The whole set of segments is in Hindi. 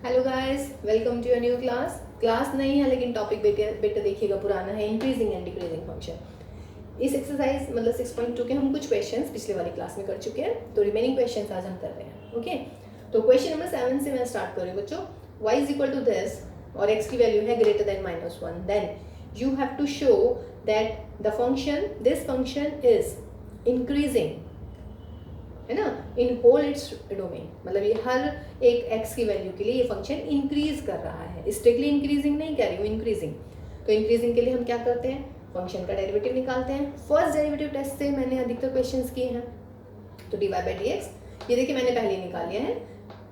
Hello guys, welcome to your new class. Class नहीं है लेकिन टॉपिक बेटे देखिएगा पुराना है, इंक्रीजिंग एंड डिक्रीजिंग फंक्शन। इस एक्सरसाइज मतलब 6.2 के हम कुछ क्वेश्चंस पिछले वाली क्लास में कर चुके हैं, तो रिमेनिंग क्वेश्चंस आज हम कर रहे हैं। ओके, तो क्वेश्चन नंबर 7 से मैं स्टार्ट कर रही हूँ बच्चों। y is equal to this और x की वैल्यू है greater than -1, then you have to show that the function this function is increasing, है ना, इन होल इट्स डोमेन। मतलब ये हर एक x की वैल्यू के लिए ये फंक्शन इंक्रीज कर रहा है, स्ट्रिक्टली इंक्रीजिंग नहीं कह रही हूँ, इंक्रीजिंग। तो इंक्रीजिंग के लिए हम क्या करते हैं, फंक्शन का डेरिवेटिव निकालते हैं। फर्स्ट डेरिवेटिव टेस्ट से मैंने अधिकतर क्वेश्चंस किए हैं, तो dy बाई डी एक्स, ये देखिए मैंने पहले निकाल लिया है।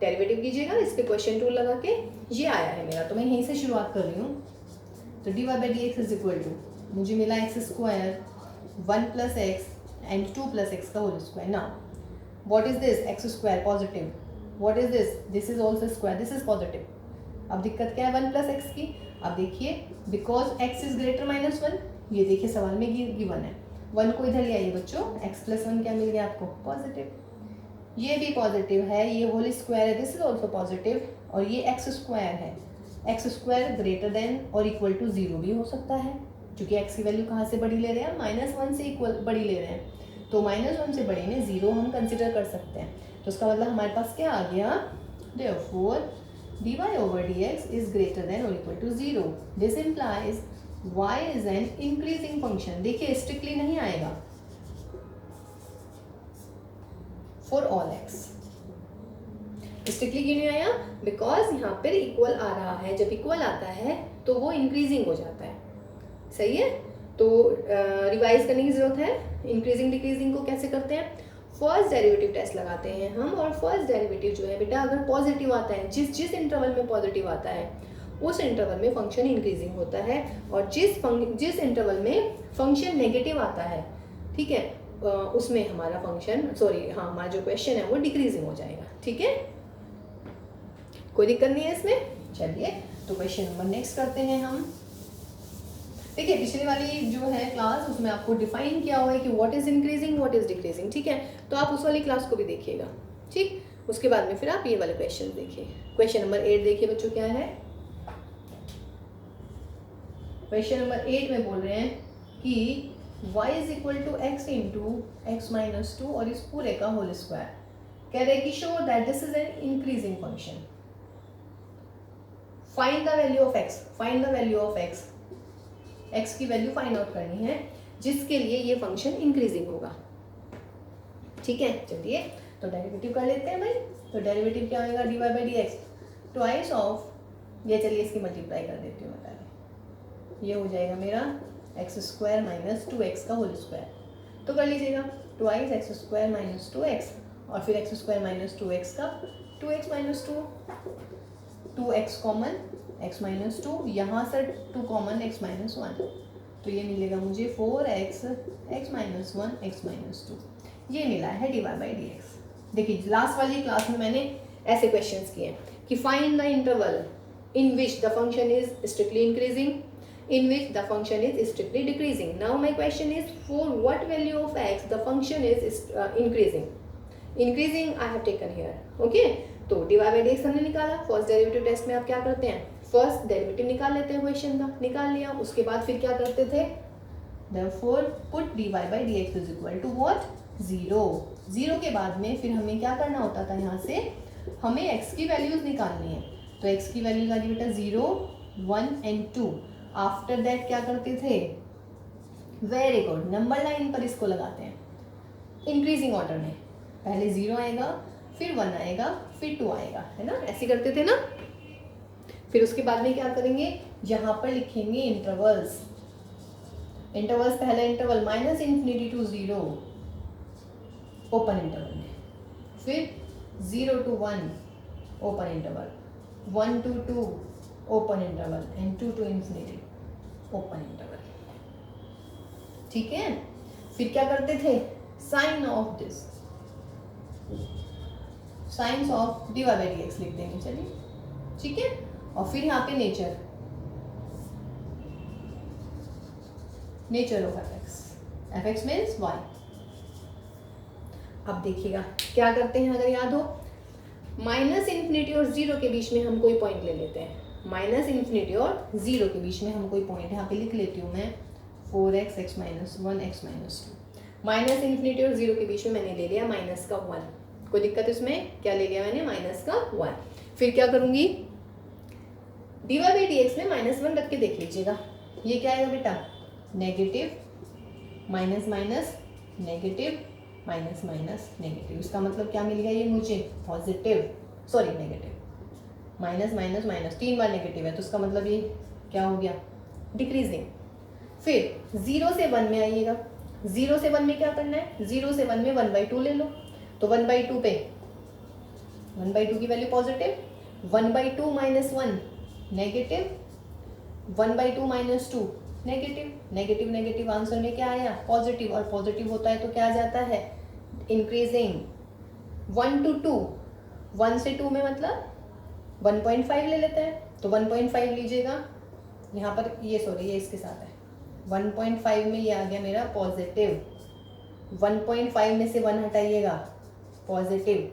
डेरिवेटिव कीजिएगा, इस पर क्वेश्चन टूल लगा के ये आया है मेरा, तो मैं यहीं से शुरुआत कर रही हूँ। तो dy by D x is equal to, मुझे मिला x square 1 plus x and 2 plus x का whole square. Now what is this, x square positive, what is this is also square, this is positive। अब दिक्कत क्या है 1 प्लस एक्स की, अब देखिए बिकॉज x इज ग्रेटर -1, ये देखिए सवाल में गिवन है, 1 को इधर ले आइए बच्चों, x प्लस 1 क्या मिल गया आपको, पॉजिटिव। ये भी पॉजिटिव है, ये होल स्क्वायर है, दिस इज ऑल्सो पॉजिटिव, और ये एक्स स्क्वायर है, एक्स स्क्वायर ग्रेटर देन और इक्वल टू 0 भी हो सकता है, क्योंकि x की वैल्यू कहाँ से बड़ी ले रहे हैं, -1 से इक्वल बड़ी ले रहे हैं, तो -1 से बड़ी में 0 हम कंसिडर कर सकते हैं। तो उसका मतलब हमारे पास क्या आ गया, therefore dy over dx is greater than or equal to 0। This implies y is an increasing function। देखिए स्ट्रिक्टली नहीं आएगा, for all x। स्ट्रिक्टली क्यों नहीं आया, बिकॉज यहाँ पर इक्वल आ रहा है, जब इक्वल आता है तो वो इंक्रीजिंग हो जाता है, सही है। तो रिवाइज करने की जरूरत है, इंक्रीजिंग डिक्रीजिंग को कैसे करते हैं, फर्स्ट डेरिवेटिव टेस्ट लगाते हैं हम, और फर्स्ट डेरिवेटिव जो है बेटा अगर पॉजिटिव आता है, जिस इंटरवल में पॉजिटिव आता है उस इंटरवल में फंक्शन इंक्रीजिंग होता है, और जिस इंटरवल में फंक्शन नेगेटिव आता है, ठीक है, उसमें हमारा फंक्शन हमारा जो क्वेश्चन है वो डिक्रीजिंग हो जाएगा। ठीक है, कोई दिक्कत नहीं है इसमें। चलिए तो क्वेश्चन नंबर नेक्स्ट करते हैं हम। देखिए पिछली वाली जो है क्लास, उसमें आपको डिफाइन किया हुआ है कि what is increasing what is decreasing, ठीक है, तो आप उस वाली क्लास को भी देखिएगा, ठीक। उसके बाद में फिर आप ये वाले क्वेश्चन देखिए। क्वेश्चन नंबर 8 देखिए बच्चों, क्या है क्वेश्चन नंबर 8 में बोल रहे हैं कि y is equal to x into x minus 2 और इस पूरे का होल स्क्वायर। कह रहे हैं कि show that this is an increasing function, find the value of x, find the value of x, x की वैल्यू फाइंड आउट करनी है जिसके लिए ये फंक्शन इंक्रीजिंग होगा, ठीक है। चलिए तो डेरिवेटिव कर लेते हैं भाई। तो डेरिवेटिव क्या होगा, dy by D x twice of, ये चलिए इसकी मल्टीप्लाई कर देती हूँ मैं पहले, ये हो जाएगा मेरा एक्स स्क्वायर माइनस 2x का होल स्क्वायर, तो कर लीजिएगा twice x square minus 2x और फिर एक्स स्क्वायर माइनस 2x का 2x minus 2x common x minus 2, यहाँ से 2 कॉमन x माइनस 1, तो ये मिलेगा मुझे 4x x minus 1 x minus 2, ये मिला है dy बाई डी एक्स। देखिए लास्ट वाली क्लास में मैंने ऐसे क्वेश्चंस किए कि find the interval in which the function is strictly increasing, in which the function is strictly decreasing। Now my question is for what value of x the function is increasing I have taken here, okay। तो dy बाई डी एक्स हमने निकाला, फर्स्ट डेरिवेटिव टेस्ट में आप क्या करते हैं, फर्स्ट डेरिवेटिव निकाल लेते हैं, क्वेश्चन का निकाल लिया, उसके बाद फिर क्या करते थे, therefore put dy by D x is equal to what, 0 के बाद में फिर हमें क्या करना होता था, यहाँ से हमें x की वैल्यूज निकालनी है, तो x की वैल्यूज आ गई बेटा 0 1 एंड 2। आफ्टर दैट क्या करते थे, वेरी गुड, नंबर लाइन पर इसको लगाते हैं इंक्रीजिंग ऑर्डर में, पहले 0 आएगा फिर 1 आएगा फिर 2 आएगा, है ना, ऐसे करते थे ना। फिर उसके बाद में क्या करेंगे, यहाँ पर लिखेंगे इंटरवल्स, पहला इंटरवल -∞ टू 0 ओपन इंटरवल में, फिर 0 to 1 open interval, 1 to 2 open interval and 2 to infinity open interval, ठीक है। फिर क्या करते थे, sign of this, signs of dy by D x लिख देंगे, चलिए ठीक है। और फिर यहाँ पे nature of fx means y। अब देखिएगा क्या करते हैं, अगर याद हो माइनस इन्फिनिटी और जीरो के बीच में हम कोई पॉइंट ले लेते हैं, माइनस इन्फिनिटी और जीरो के बीच में हम कोई पॉइंट यहाँ पे लिख लेती हूँ मैं 4x x minus 1 x minus 2। Minus infinity और जीरो के बीच में मैंने ले लिया माइनस का 1, कोई दिक्कत इसमें? क्या ले लिया मैंने? माइनस का 1। फिर क्या करूँगी, dy बाई डी एक्स में माइनस 1 रख के देख लीजिएगा, ये क्या आएगा बेटा? Negative minus minus negative minus minus negative. इसका मतलब क्या मिल गया ये मुझे? Positive, sorry negative. Minus minus minus 3 बार नेगेटिव है तो इसका मतलब ये क्या हो गया? डिक्रीजिंग। फिर 0 से 1 में आइएगा, 0 से 1 में क्या करना है? 0 से 1 में 1/2 ले लो, तो 1/2 पे 1/2 की value positive, 1/2 minus 1 negative, 1/2 minus 2 negative. Negative negative answer में क्या आया? पॉजिटिव, और पॉजिटिव होता है तो क्या आ जाता है? इंक्रीजिंग। 1 to 2, 1 से 2 में मतलब 1.5 ले लेते हैं, तो 1.5 लीजिएगा यहाँ पर, ये सॉरी ये इसके साथ है, 1.5 में ये आ गया मेरा पॉजिटिव, 1.5 में से 1 हटाइएगा पॉजिटिव,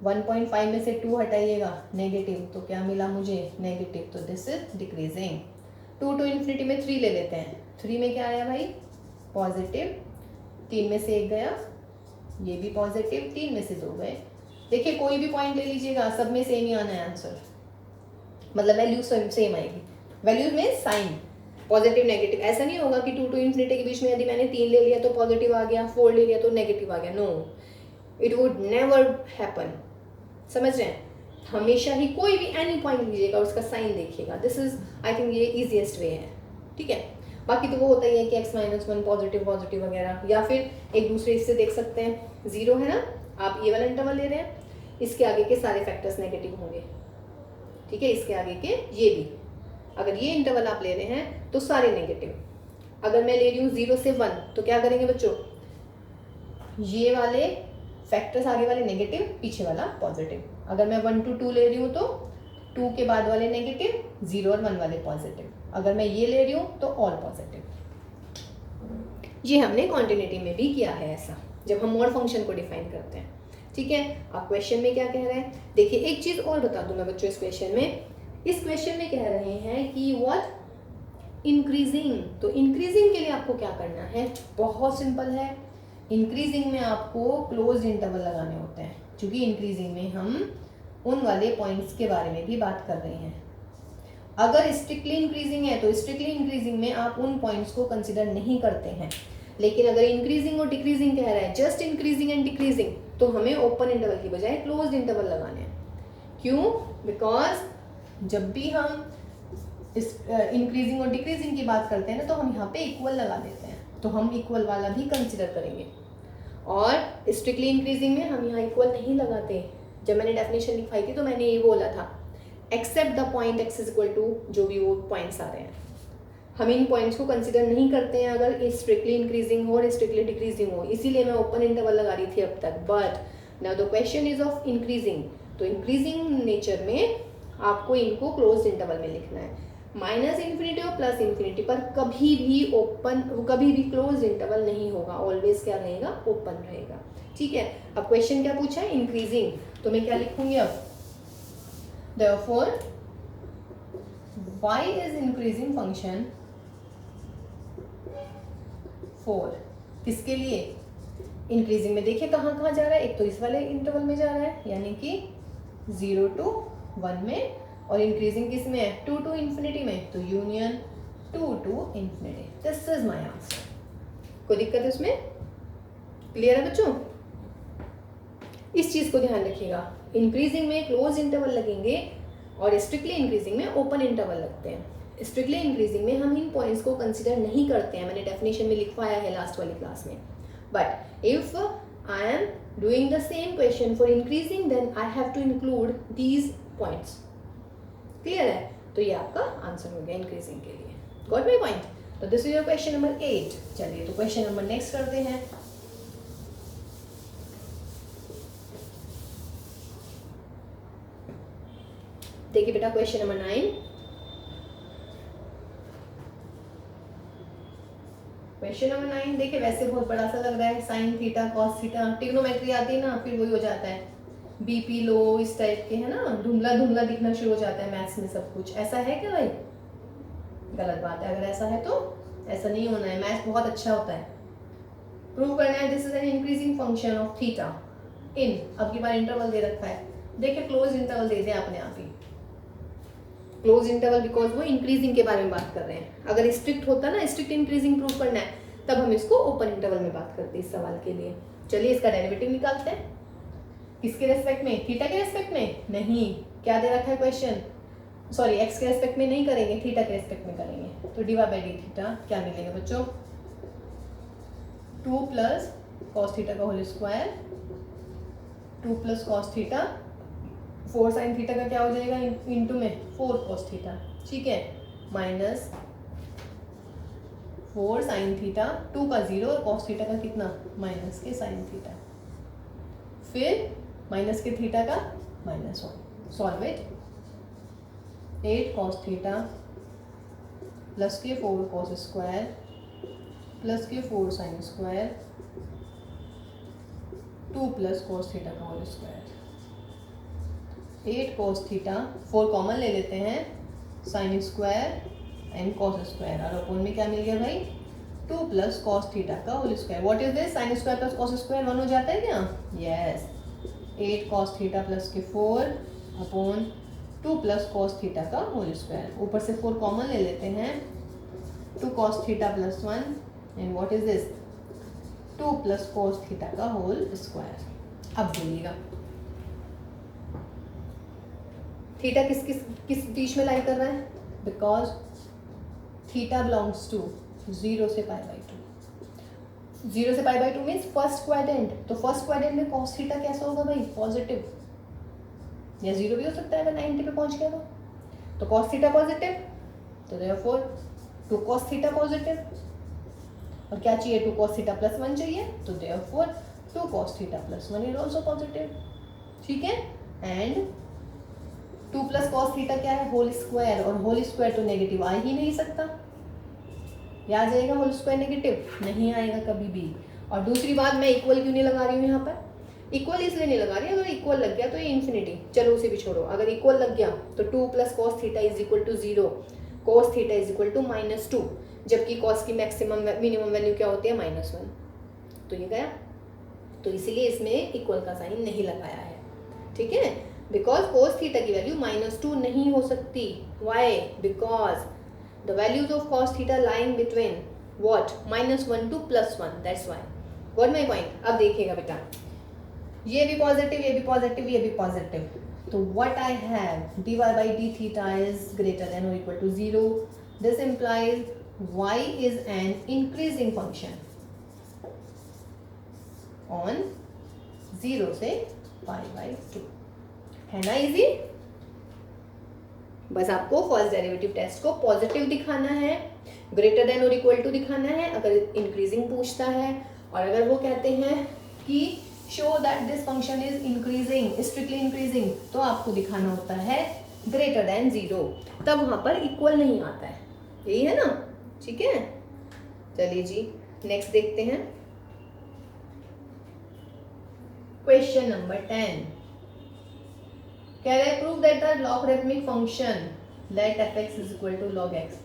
1.5 में से 2 हटाइएगा नेगेटिव, तो क्या मिला मुझे? नेगेटिव। तो this is decreasing. 2 to infinity में 3 ले लेते हैं, 3 में क्या आया भाई? पॉजिटिव, 3 में से 1 गया, ये भी पॉजिटिव, 3 में से 2 गए। देखिए कोई भी पॉइंट ले लीजिएगा, सब में सेम ही आना है आंसर, मतलब वैल्यू सेम आएगी। वैल्यू में साइन पॉजिटिव नेगेटिव, ऐसा नहीं होगा कि 2 to इन्फिनिटी के बीच में यदि मैंने 3 ले लिया तो पॉजिटिव आ गया, 4 ले लिया तो नेगेटिव आ गया। No, it would never happen. समझ रहे हैं? हमेशा ही कोई भी एनी पॉइंट लीजिएगा और उसका साइन देखिएगा। दिस इज आई थिंक ये इजीएस्ट वे है, ठीक है। बाकी तो वो होता ही है कि x माइनस 1 पॉजिटिव पॉजिटिव वगैरह, या फिर एक दूसरे इससे देख सकते हैं, 0 है ना, आप ये वाला इंटरवल ले रहे हैं, इसके आगे के सारे फैक्टर्स नेगेटिव होंगे, ठीक है, इसके आगे के ये भी। अगर ये इंटरवल आप ले रहे हैं तो सारे नेगेटिव। अगर मैं ले रही हूँ 0 से 1 तो क्या करेंगे बच्चों? ये वाले फैक्टर्स आगे वाले नेगेटिव, पीछे वाला पॉजिटिव। अगर मैं 1 to 2 ले रही हूँ तो 2 के बाद वाले नेगेटिव, 0 और 1 वाले पॉजिटिव। अगर मैं ये ले रही हूँ तो ऑल पॉजिटिव। ये हमने कॉन्टिन्यूटी में भी किया है ऐसा, जब हम मोड फंक्शन को डिफाइन करते हैं, ठीक है। अब क्वेश्चन में क्या कह रहे हैं? देखिए एक चीज़ और बता दूं मैं बच्चों, इस क्वेश्चन में कह रहे हैं कि व्हाट इंक्रीजिंग। तो इंक्रीजिंग के लिए आपको क्या करना है? बहुत सिंपल है। इंक्रीजिंग में आपको क्लोज इंटरवल लगाने होते हैं, क्योंकि इंक्रीजिंग में हम उन वाले पॉइंट्स के बारे में भी बात कर रहे हैं। अगर स्ट्रिक्टली इंक्रीजिंग है तो स्ट्रिक्टली इंक्रीजिंग में आप उन पॉइंट्स को कंसिडर नहीं करते हैं, लेकिन अगर इंक्रीजिंग और डिक्रीजिंग कह रहा है, जस्ट इंक्रीजिंग एंड डिक्रीजिंग, तो हमें ओपन इंटरवल की बजाय क्लोज्ड इंटरवल लगाने हैं। क्यों? बिकॉज जब भी हम इस इंक्रीजिंग और डिक्रीजिंग की बात करते हैं ना, तो हम यहाँ पे इक्वल लगा देते हैं, तो हम इक्वल वाला भी कंसिडर करेंगे। और स्ट्रिक्टली इंक्रीजिंग में हम यहाँ इक्वल नहीं लगाते। जब मैंने डेफिनेशन लिखवाई थी तो मैंने ये बोला था, except the point x is equal to, जो भी वो पॉइंट्स आ रहे हैं, हम इन पॉइंट्स को कंसिडर नहीं करते हैं अगर स्ट्रिक्टली इंक्रीजिंग हो और स्ट्रिक्टली डिक्रीजिंग हो। इसीलिए मैं ओपन इंटरवल लगा रही थी अब तक। But now the question is of increasing, तो इंक्रीजिंग नेचर में आपको इनको क्लोज इंटरवल में लिखना है। माइनस इन्फिनिटी और प्लस इन्फिनिटी पर कभी भी क्लोज इंटरवल नहीं होगा, ऑलवेज क्या रहेगा? ओपन रहेगा, ठीक है। अब क्वेश्चन क्या पूछा है? इंक्रीजिंग, तो मैं क्या लिखूंगी अब? Therefore, y is increasing function 4। किसके लिए? इंक्रीजिंग में देखिए कहाँ कहाँ जा रहा है, एक तो इस वाले इंटरवल में जा रहा है, यानी कि 0 to 1 में, और इंक्रीजिंग किस में है? 2 to इन्फिनिटी में, तो union 2 to infinity. This is my answer. कोई दिक्कत है उसमें? क्लियर है बच्चों? इस चीज को ध्यान रखिएगा, इंक्रीजिंग में क्लोज इंटरवल लगेंगे और स्ट्रिक्टली इंक्रीजिंग में ओपन इंटरवल लगते हैं। स्ट्रिक्टली इंक्रीजिंग में हम इन पॉइंट्स को कंसिडर नहीं करते हैं, मैंने डेफिनेशन में लिखवाया है लास्ट वाली क्लास में। But if I am doing the same question for increasing, then I have to include these points. Clear है? तो ये आपका आंसर हो गया इंक्रीजिंग के लिए। Got my point? तो this is your question number 8। चलिए तो क्वेश्चन नंबर नेक्स्ट करते हैं। देखिए बेटा क्वेश्चन नंबर 9। क्वेश्चन नंबर 9 देखिए, वैसे बहुत बड़ा सा लग रहा है, sine theta cos theta, trigonometry आती है ना, फिर वही हो जाता है। बीपी लो, इस टाइप के, है ना, धुंधला धुंधला दिखना शुरू हो जाता है मैथ्स में सब कुछ, ऐसा है क्या भाई? गलत बात है, अगर ऐसा है तो ऐसा नहीं होना है, मैथ्स बहुत अच्छा होता है। प्रूव करना है this is an increasing function of theta in, अब की बार इंटरवल दे रखा है, देखिए क्लोज इंटरवल दे दिया आपने आप ही, क्लोज इंटरवल, बिकॉज वो इंक्रीजिंग के बारे में बात कर रहे हैं। अगर स्ट्रिक्ट होता ना, स्ट्रिक्ट इंक्रीजिंग प्रूव करना है, तब हम इसको ओपन इंटरवल में बात करते इस सवाल के लिए। चलिए इसका डेरिवेटिव निकालते हैं। किसके रेस्पेक्ट में? थीटा के रेस्पेक्ट में नहीं, क्या दे रखा है क्वेश्चन, सॉरी एक्स के रेस्पेक्ट में नहीं करेंगे, थीटा के रेस्पेक्ट में करेंगे। तो डिवाइड बाई डी थीटा क्या मिलेगा बच्चों? 2 प्लस कॉस थीटा का whole square, 2 plus cos theta, 4 sine theta का क्या हो जाएगा इंटू में 4 कॉस थीटा, ठीक है, माइनस 4 साइन थीटा, 2 का 0 और कॉस थीटा का कितना, माइनस के साइन थीटा, फिर माइनस के थीटा का -1, solve it, 8 cos theta plus के 4 कॉस स्क्वायर प्लस के 4 sine square, 2 plus cos theta का whole square, 8 cos theta, 4 common ले लेते हैं, sine square and cos square, और अपोन में क्या मिल गया भाई, 2 प्लस कॉस थीटा का whole square. What is this? Sine square plus cos square 1 हो जाता है क्या? यस, 8 कॉस थीटा प्लस के 4 अपॉन 2 प्लस कॉस थीटा का होल स्क्वायर, ऊपर से 4 कॉमन ले लेते हैं, 2 cos theta plus 1 and what is this, 2 plus cos theta का होल स्क्वायर। अब बोलिएगा थीटा किस किस किस बीच में लाई कर रहा है? बिकॉज थीटा बिलोंग्स टू 0 से π/2, 0 से π/2 मीन्स फर्स्ट क्वाड्रेंट, तो फर्स्ट क्वाड्रेंट में कॉस थीटा कैसा होगा भाई? पॉजिटिव, या 0 भी हो सकता है अगर 90 पे पहुंच गया तो कॉस थीटा पॉजिटिव, तो देयरफॉर 2 कॉस थीटा पॉजिटिव, और क्या चाहिए, 2 cos थीटा प्लस 1 चाहिए, तो therefore 2 cos theta plus 1 is also positive, ठीक है, एंड 2 प्लस cos थीटा क्या है? होल स्क्वायर, और होल स्क्वायर तो नेगेटिव आ ही नहीं सकता, या आ जाएगा होल स्क्वायर नेगेटिव? नहीं आएगा कभी भी। और दूसरी बात, मैं इक्वल क्यों नहीं लगा रही हूँ यहाँ पर? इक्वल इसलिए नहीं लगा रही, अगर इक्वल लग गया तो ये इन्फिनिटी, चलो उसे भी छोड़ो, अगर इक्वल लग गया तो 2 plus cos theta is equal to 0, cos theta is equal to -2, जबकि कॉस की मैक्सिमम मिनिमम वैल्यू क्या होती है? -1, तो ये गया, तो इसीलिए इसमें इक्वल का साइन नहीं लगाया है, ठीक है, बिकॉज cos थीटा की वैल्यू -2 नहीं हो सकती। Why? Because the values of cos theta lying between what, -1 to +1, that's why. Got my point? अब देखिएगा बेटा, ये भी पॉजिटिव, ये भी पॉजिटिव, ये भी पॉजिटिव, तो what I have, dy by d theta is greater than और equal to 0, this implies y is an increasing function on 0 से π/2, है ना इजी? बस आपको फर्स्ट डेरिवेटिव टेस्ट को पॉजिटिव दिखाना है, ग्रेटर देन और इक्वल टू दिखाना है अगर इंक्रीजिंग पूछता है, और अगर वो कहते हैं कि show that this function is increasing, strictly increasing, तो आपको दिखाना होता है ग्रेटर देन 0, तब वहां पर इक्वल नहीं आता है, यही है ना, ठीक है। चलिए जी नेक्स्ट देखते हैं, क्वेश्चन नंबर 10 कह रहे हैं prove that the logarithmic function let fx is equal to log x,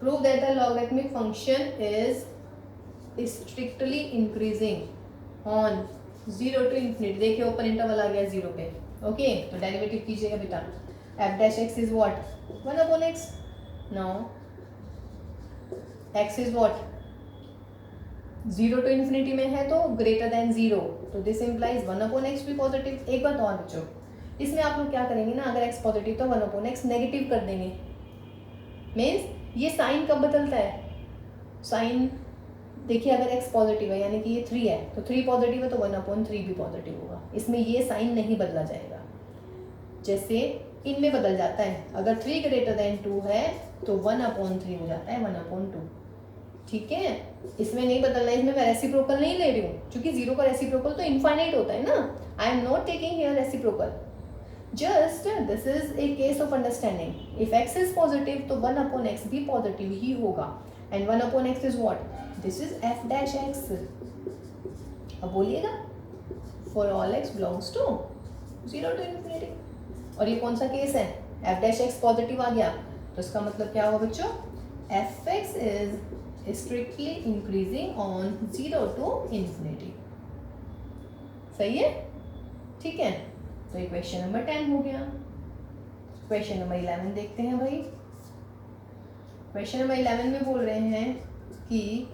prove that the logarithmic function is strictly increasing on 0 to infinity, देखिए ओपन इंटरवल आ गया 0 पे, ओके, तो डेरिवेटिव कीजिएगा बेटा, f dash x is what, 1 upon x, now x is what, 0 to infinity में है तो ग्रेटर देन 0, तो दिस इम्प्लाइज 1 upon x भी पॉजिटिव। एक बात और बच्चों, इसमें आप लोग क्या करेंगे ना, अगर x पॉजिटिव तो 1 upon x नेगेटिव कर देंगे, मीन्स ये साइन कब बदलता है, साइन देखिए अगर x पॉजिटिव है यानी कि ये 3 है, तो 3 पॉजिटिव है तो 1 upon 3 भी पॉजिटिव होगा, इसमें ये साइन नहीं बदला जाएगा, जैसे इनमें बदल जाता है, अगर 3 ग्रेटर देन 2 है तो 1 upon 3 हो जाता है 1 upon 2, ठीक है, इसमें नहीं बदलना है, इसमें मैं रेसिप्रोकल नहीं ले रही हूँ, क्योंकि 0 का रेसिप्रोकल तो इनफाइनाइट होता है ना, I am not taking here reciprocal, just this is a case of understanding, if x is positive तो 1 upon x भी पॉजिटिव ही होगा, and 1 upon x is what, this is f dash x। अब बोलिएगा for all x belongs to 0 to infinity. और ये कौन सा केस है, एफ डैश एक्स पॉजिटिव आ गया, तो इसका मतलब क्या होगा बच्चों, f x is strictly increasing on 0 to infinity. सही है, ठीक है। तो ये क्वेश्चन नंबर 10 हो गया। क्वेश्चन नंबर 11 देखते हैं भाई। क्वेश्चन नंबर 11 में बोल रहे हैं कि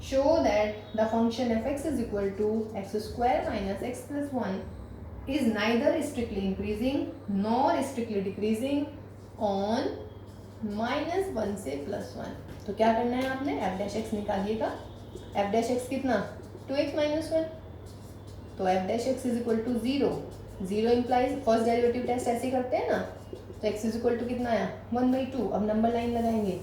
show that the function F x is equal to X square minus X plus 1 is neither strictly increasing nor strictly decreasing on -1 से +1। तो क्या करना है आपने, एफ डैश एक्स निकालिएगा। एफ डैश एक्स कितना, 2x - 1। तो F dash X is equal to 0। 0 implies first derivative test ऐसे करते हैं ना, तो x इज इक्वल टू कितना आया, 1/2। अब नंबर लाइन लगाएंगे।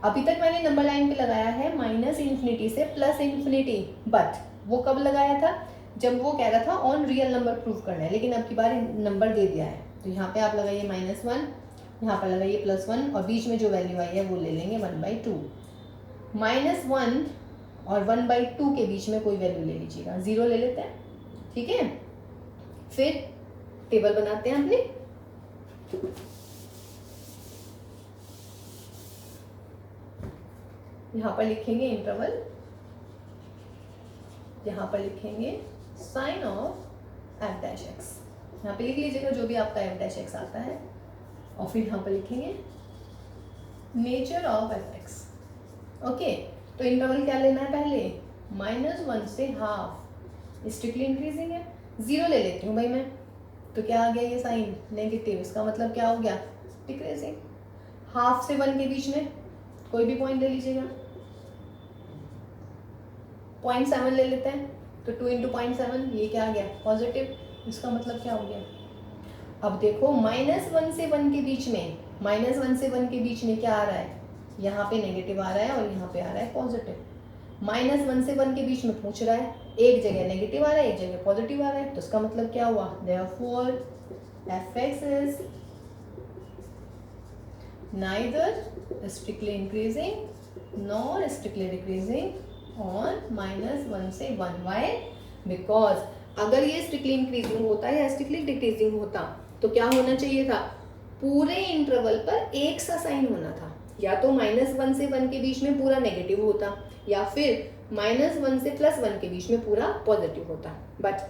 अभी तक मैंने नंबर लाइन पे लगाया है -∞ से +∞, बट वो कब लगाया था, जब वो कह रहा था ऑन रियल नंबर प्रूव करना है, लेकिन अब की बार नंबर दे दिया है, तो यहाँ पे आप लगाइए -1, यहाँ पर लगाइए +1, और बीच में जो वैल्यू आई है वो ले लेंगे 1/2। -1 और 1/2 के बीच में कोई वैल्यू ले लीजिएगा, 0 ले लेते हैं, ठीक है। फिर टेबल बनाते हैं अपनी। यहाँ पर लिखेंगे इंटरवल, यहाँ पर लिखेंगे sign of f dash x, यहाँ पे लिख लीजिएगा जो भी आपका एफ डैश एक्स आता है, और फिर यहाँ पर लिखेंगे nature of F x. Okay, तो इंटरवल क्या लेना है पहले, -1 से हाफ, स्ट्रिक्टली इंक्रीजिंग है, 0 ले लेती हूँ भाई मैं, तो क्या आ गया ये साइन नेगेटिव, इसका मतलब क्या हो गया, डिक्रीजिंग। हाफ से 1 के बीच में कोई भी पॉइंट ले लीजिएगा, 0.7 ले लेते हैं, तो 2 × 0.7 ये क्या आ गया, पॉजिटिव, इसका मतलब क्या हो गया। अब देखो -1 से 1 के बीच में, -1 से 1 के बीच में क्या आ रहा है, यहाँ पे नेगेटिव आ रहा है और यहाँ पे आ रहा है पॉजिटिव। -1 से 1 के बीच में पूछ रहा है, एक जगह नेगेटिव आ रहा है, एक जगह पॉजिटिव आ रहा है, तो इसका मतलब क्या हुआ, therefore f x is neither strictly increasing nor strictly decreasing on -1 से 1। वाई, बिकॉज अगर ये स्ट्रिक्टली इंक्रीजिंग होता या स्ट्रिक्टली डिक्रीजिंग होता तो क्या होना चाहिए था, पूरे इंटरवल पर एक सा साइन होना था, या तो -1 से 1 के बीच में पूरा नेगेटिव होता, या फिर -1 से +1 के बीच में पूरा पॉजिटिव होता। बट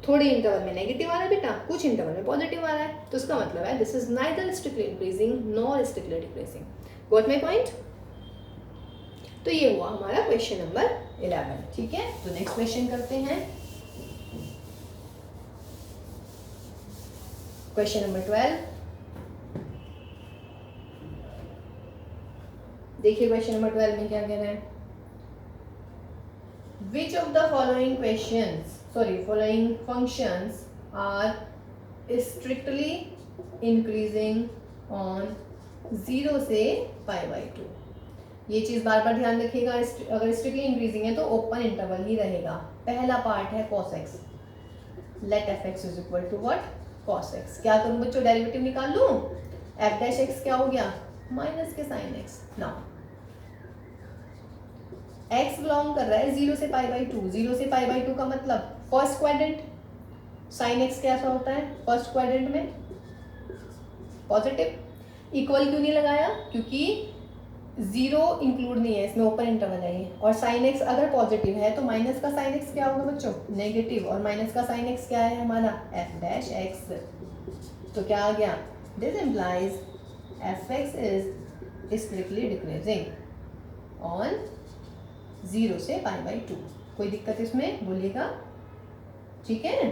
थोड़े इंटरवल में नेगेटिव आ रहा है बेटा, कुछ इंटरवल में पॉजिटिव आ रहा है, तो इसका मतलब है this is neither strictly increasing nor strictly decreasing. Got my point. तो ये हुआ हमारा क्वेश्चन नंबर 11, ठीक है। तो नेक्स्ट क्वेश्चन करते हैं, क्वेश्चन नंबर 12। देखिए क्वेश्चन नंबर 12 में क्या कह रहे हैं, which of the following functions are strictly increasing on 0 से π/2। ये चीज बार बार ध्यान रखिएगा, अगर स्ट्रिक्टली इंक्रीजिंग है तो ओपन इंटरवल ही रहेगा। पहला पार्ट है cos x, let F x is equal to what, cos x। क्या करूं बच्चों, डेरिवेटिव निकाल लूं, एफ डैश एक्स क्या हो गया, माइनस के sine x. Now x belong कर रहा है 0 से π/2, 0 से π/2 का मतलब फर्स्ट क्वाड्रेंट, साइन x कैसा होता है फर्स्ट क्वाड्रेंट में, पॉजिटिव। इक्वल क्यों नहीं लगाया, क्योंकि 0 इंक्लूड नहीं है इसमें, ओपन इंटरवल है ये, और साइन x अगर पॉजिटिव है तो माइनस का साइन x क्या होगा बच्चों, नेगेटिव, और माइनस का साइन x क्या है हमारा, एफ डैश एक्स। तो क्या आ गया, this implies F x is strictly decreasing on 0 से π/2। कोई दिक्कत इसमें बोलिएगा, ठीक है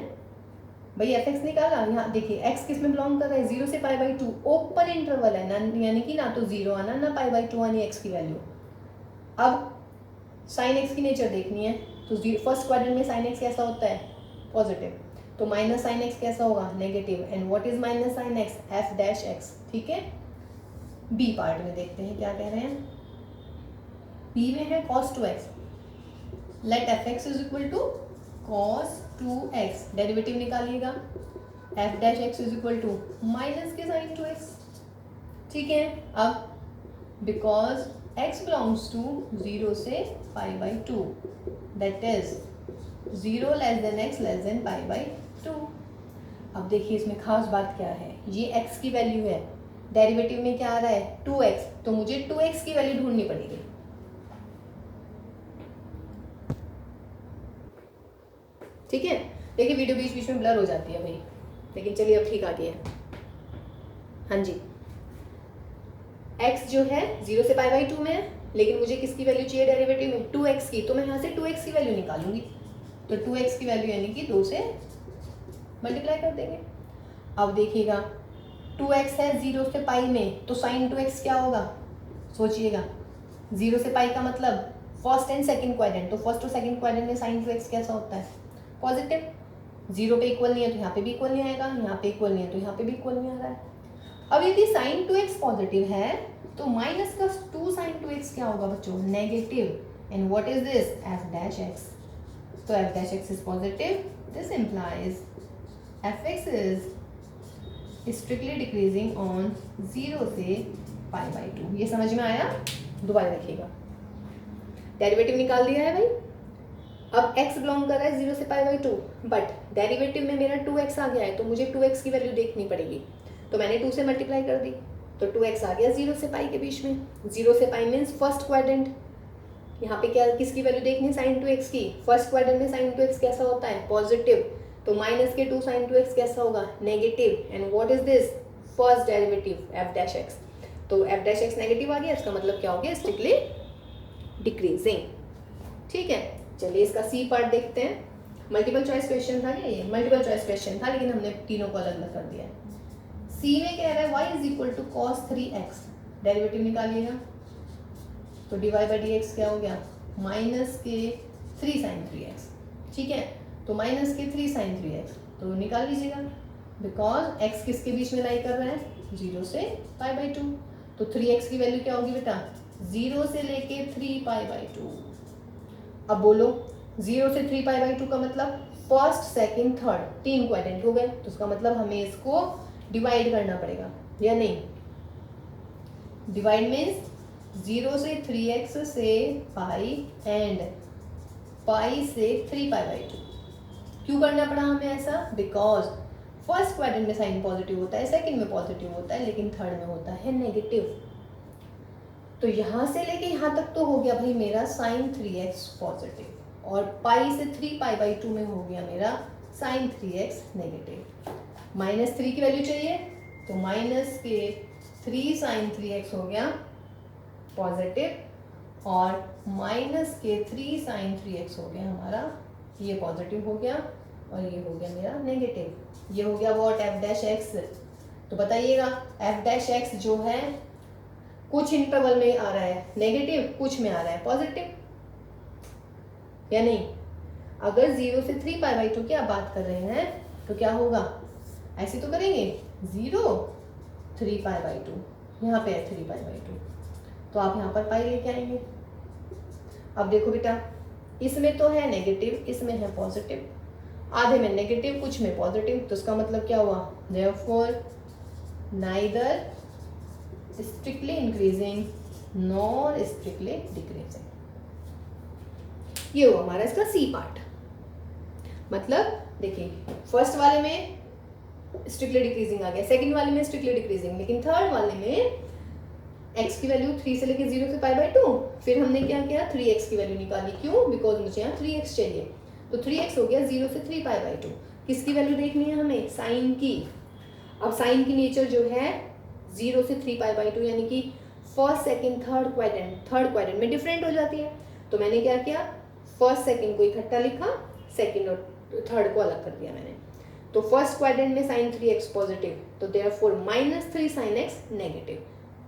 भाई। एफ एक्स निकाला, यहाँ देखिए एक्स किस में बिलोंग कर रहा है, 0 से π/2, ओपन इंटरवल है ना, यानी कि ना तो 0 आना ना π/2 आनी एक्स की वैल्यू। अब साइन एक्स की नेचर देखनी है, तो फर्स्ट क्वाड्रेंट में साइन एक्स कैसा होता है, पॉजिटिव, तो माइनस साइन एक्स कैसा होगा, negative. And what is minus sine x, F dash x, ठीक है। बी पार्ट में देखते हैं क्या कह रहे हैं, बी में है cos 2x, let F x is equal to cos 2x, derivative निकालिएगा, F dash X is equal to minus के साइन 2x, ठीक है। अब बिकॉज x बिलोंग्स टू 0 से π/2, that is 0 less than x less than pi by 2। अब देखिए इसमें खास बात क्या है, ये x की वैल्यू है, डेरिवेटिव में क्या आ रहा है 2x, तो मुझे 2x की वैल्यू ढूंढनी पड़ेगी। ठीक है, देखिए वीडियो बीच बीच में ब्लर हो जाती है भाई, लेकिन चलिए अब ठीक आ गया है। हाँ जी, x जो है 0 से पाई बाई 2 में है, लेकिन मुझे किसकी वैल्यू चाहिए डेरिवेटिव में 2x की, तो मैं यहाँ से 2x की वैल्यू निकालूंगी। तो 2x की वैल्यू यानी कि 2 से मल्टीप्लाई कर देंगे। अब देखिएगा 2x है 0 से पाई में, तो साइन 2x क्या होगा, सोचिएगा 0 से पाई का मतलब फर्स्ट एंड सेकंड क्वाड्रेंट, तो फर्स्ट और सेकंड क्वाड्रेंट में साइन 2x कैसा होता है, पॉजिटिव। 0 पे इक्वल नहीं है तो यहाँ पे भी इक्वल नहीं आएगा, यहाँ पे इक्वल नहीं है तो यहाँ पे भी इक्वल नहीं आ रहा है। अब यदि साइन 2x पॉजिटिव है तो माइनस का 2 साइन 2x क्या होगा बच्चों, negative. And what is this, F dash X. तो F dash X is positive, this implies F x is strictly decreasing on 0 से पाई बाई 2। ये समझ में आया, दोबारा देखिएगा, डेरिवेटिव निकाल दिया है भाई। अब x बिलोंग कर रहा है 0 से पाई बाई 2, बट डेरिवेटिव में मेरा 2x आ गया है, तो मुझे 2x की वैल्यू देखनी पड़ेगी। तो मैंने 2 से मल्टीप्लाई कर दी, तो 2x आ गया 0 से पाई के बीच में। 0 से पाई मीन्स फर्स्ट क्वाड्रेंट, यहाँ पे क्या किसकी वैल्यू देखनी है, साइन 2x की। फर्स्ट क्वाड्रेंट में साइन 2x कैसा होता है, पॉजिटिव, तो माइनस के 2 साइन 2x कैसा होगा, negative. And what is this, first derivative F dash X. तो एफ डैश एक्स नेगेटिव आ गया, इसका मतलब क्या हो गया, स्ट्रिक्टली डिक्रीजिंग। ठीक है, चलिए इसका सी पार्ट देखते हैं। मल्टीपल चॉइस क्वेश्चन था क्या, ये मल्टीपल चॉइस क्वेश्चन था, लेकिन हमने तीनों को अलग अलग कर दिया है। सी में कह रहा है y is equal to cos 3x, derivative निकालिएगा, तो dy बाई डी एक्स क्या हो गया, माइनस के 3 साइन 3x। ठीक है, तो माइनस के 3 साइन 3x तो निकाल लीजिएगा, बिकॉज x किसके बीच में लाई कर रहा है, 0 से पाई बाई 2। तो 3x की वैल्यू क्या होगी बेटा, 0 से लेके 3 पाई बाई 2। अब बोलो 0 से 3 पाई बाई 2 का मतलब फर्स्ट सेकंड थर्ड 3 क्वाड्रेंट हो गए, तो उसका मतलब हमें इसको डिवाइड करना पड़ेगा या नहीं। डिवाइड मीन्स 0 से 3x से पाई एंड पाई से 3 पाई बाई 2। क्यों करना पड़ा हमें ऐसा, बिकॉज फर्स्ट क्वाड्रेंट में साइन पॉजिटिव होता है, सेकंड में पॉजिटिव होता है, लेकिन थर्ड में होता है नेगेटिव। तो यहाँ से लेके यहाँ तक तो हो गया भाई मेरा साइन 3x पॉजिटिव, और पाई से 3 पाई बाई 2 में हो गया मेरा साइन 3x नेगेटिव। माइनस 3 की वैल्यू चाहिए, तो माइनस के 3 साइन 3x हो गया पॉजिटिव, और माइनस के 3 साइन 3x हो गया हमारा, ये पॉजिटिव हो गया और ये हो गया मेरा नेगेटिव। ये हो गया व्हाट, एफ डैश एक्स। तो बताइएगा एफ डैश एक्स जो है कुछ इंटरवल में आ रहा है नेगेटिव, कुछ में आ रहा है पॉजिटिव या नहीं। अगर 0 से 3 पाई बाई 2 की आप बात कर रहे हैं तो क्या होगा, ऐसे तो करेंगे 0 3 पाई बाई 2, यहाँ पे है 3 पाई बाई 2, तो आप यहाँ पर पाई लेके आएंगे। अब देखो बेटा, इसमें तो है नेगेटिव, इसमें है पॉजिटिव, आधे में नेगेटिव कुछ में पॉजिटिव, तो इसका मतलब क्या हुआ, therefore neither strictly increasing nor strictly decreasing. ये हुआ हमारा इसका सी पार्ट। मतलब देखिए फर्स्ट वाले में स्ट्रिक्टली डिक्रीजिंग आ गया, सेकंड वाले में स्ट्रिक्टली डिक्रीजिंग, लेकिन थर्ड वाले में x की वैल्यू 3 से लेके 0 से पाई बाई 2, फिर हमने क्या किया 3x की वैल्यू निकाली। क्यों, बिकॉज मुझे यहाँ 3x चाहिए, तो 3x हो गया 0 से 3 पाई बाई 2। किसकी वैल्यू देखनी है हमें, साइन की। अब साइन की नेचर जो है 0 से 3 पाई बाई 2 यानी कि फर्स्ट सेकंड थर्ड क्वाड्रेंट में डिफरेंट हो जाती है। तो मैंने क्या किया, फर्स्ट सेकंड को इकट्ठा लिखा, सेकंड और थर्ड को अलग कर दिया मैंने। तो फर्स्ट क्वाड्रेंट में साइन 3x पॉजिटिव, तो therefore minus 3 sine x negative,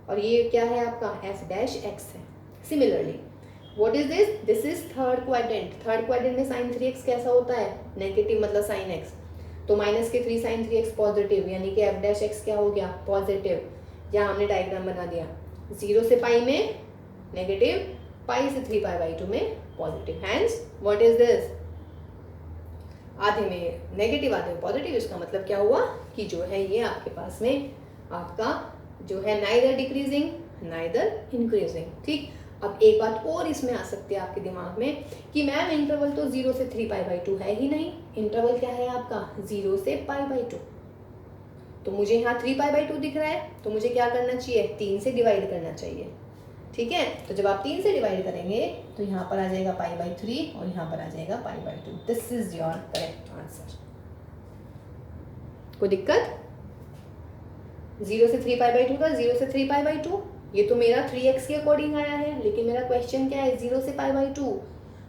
और ये क्या है आपका f डैश x है। Similarly what is this, this is third quadrant में साइन 3x कैसा होता है, नेगेटिव, मतलब साइन x, तो माइनस के 3 साइन 3x पॉजिटिव, यानी कि f डैश x क्या हो गया, पॉजिटिव। यहाँ हमने डायग्राम बना दिया, 0 से पाई में नेगेटिव, पाई से 3 पाई बाई 2 में positive. Hence what is this, आधे में नेगेटिव आधे में पॉजिटिव। इसका मतलब क्या हुआ कि जो है ये आपके पास में आपका जो है नाइदर डिक्रीजिंग नाइदर इंक्रीजिंग। ठीक, अब एक बात और इसमें आ सकती है आपके दिमाग में कि मैम इंटरवल तो 0 से 3π/2 है ही नहीं, इंटरवल क्या है आपका 0 से π/2। तो मुझे यहाँ 3π/2 दिख रहा है, तो मुझे क्या करना चाहिए, 3 से डिवाइड करना चाहिए। ठीक है, तो जब आप 3 से डिवाइड करेंगे तो यहाँ पर आ जाएगा π/3 और यहाँ पर आ जाएगा π/2। This is your correct answer. कोई दिक्कत? 0 से 3π/2 का 0 से 3π/2, ये तो मेरा 3x के अकॉर्डिंग आया है, लेकिन मेरा क्वेश्चन क्या है 0 से π/2,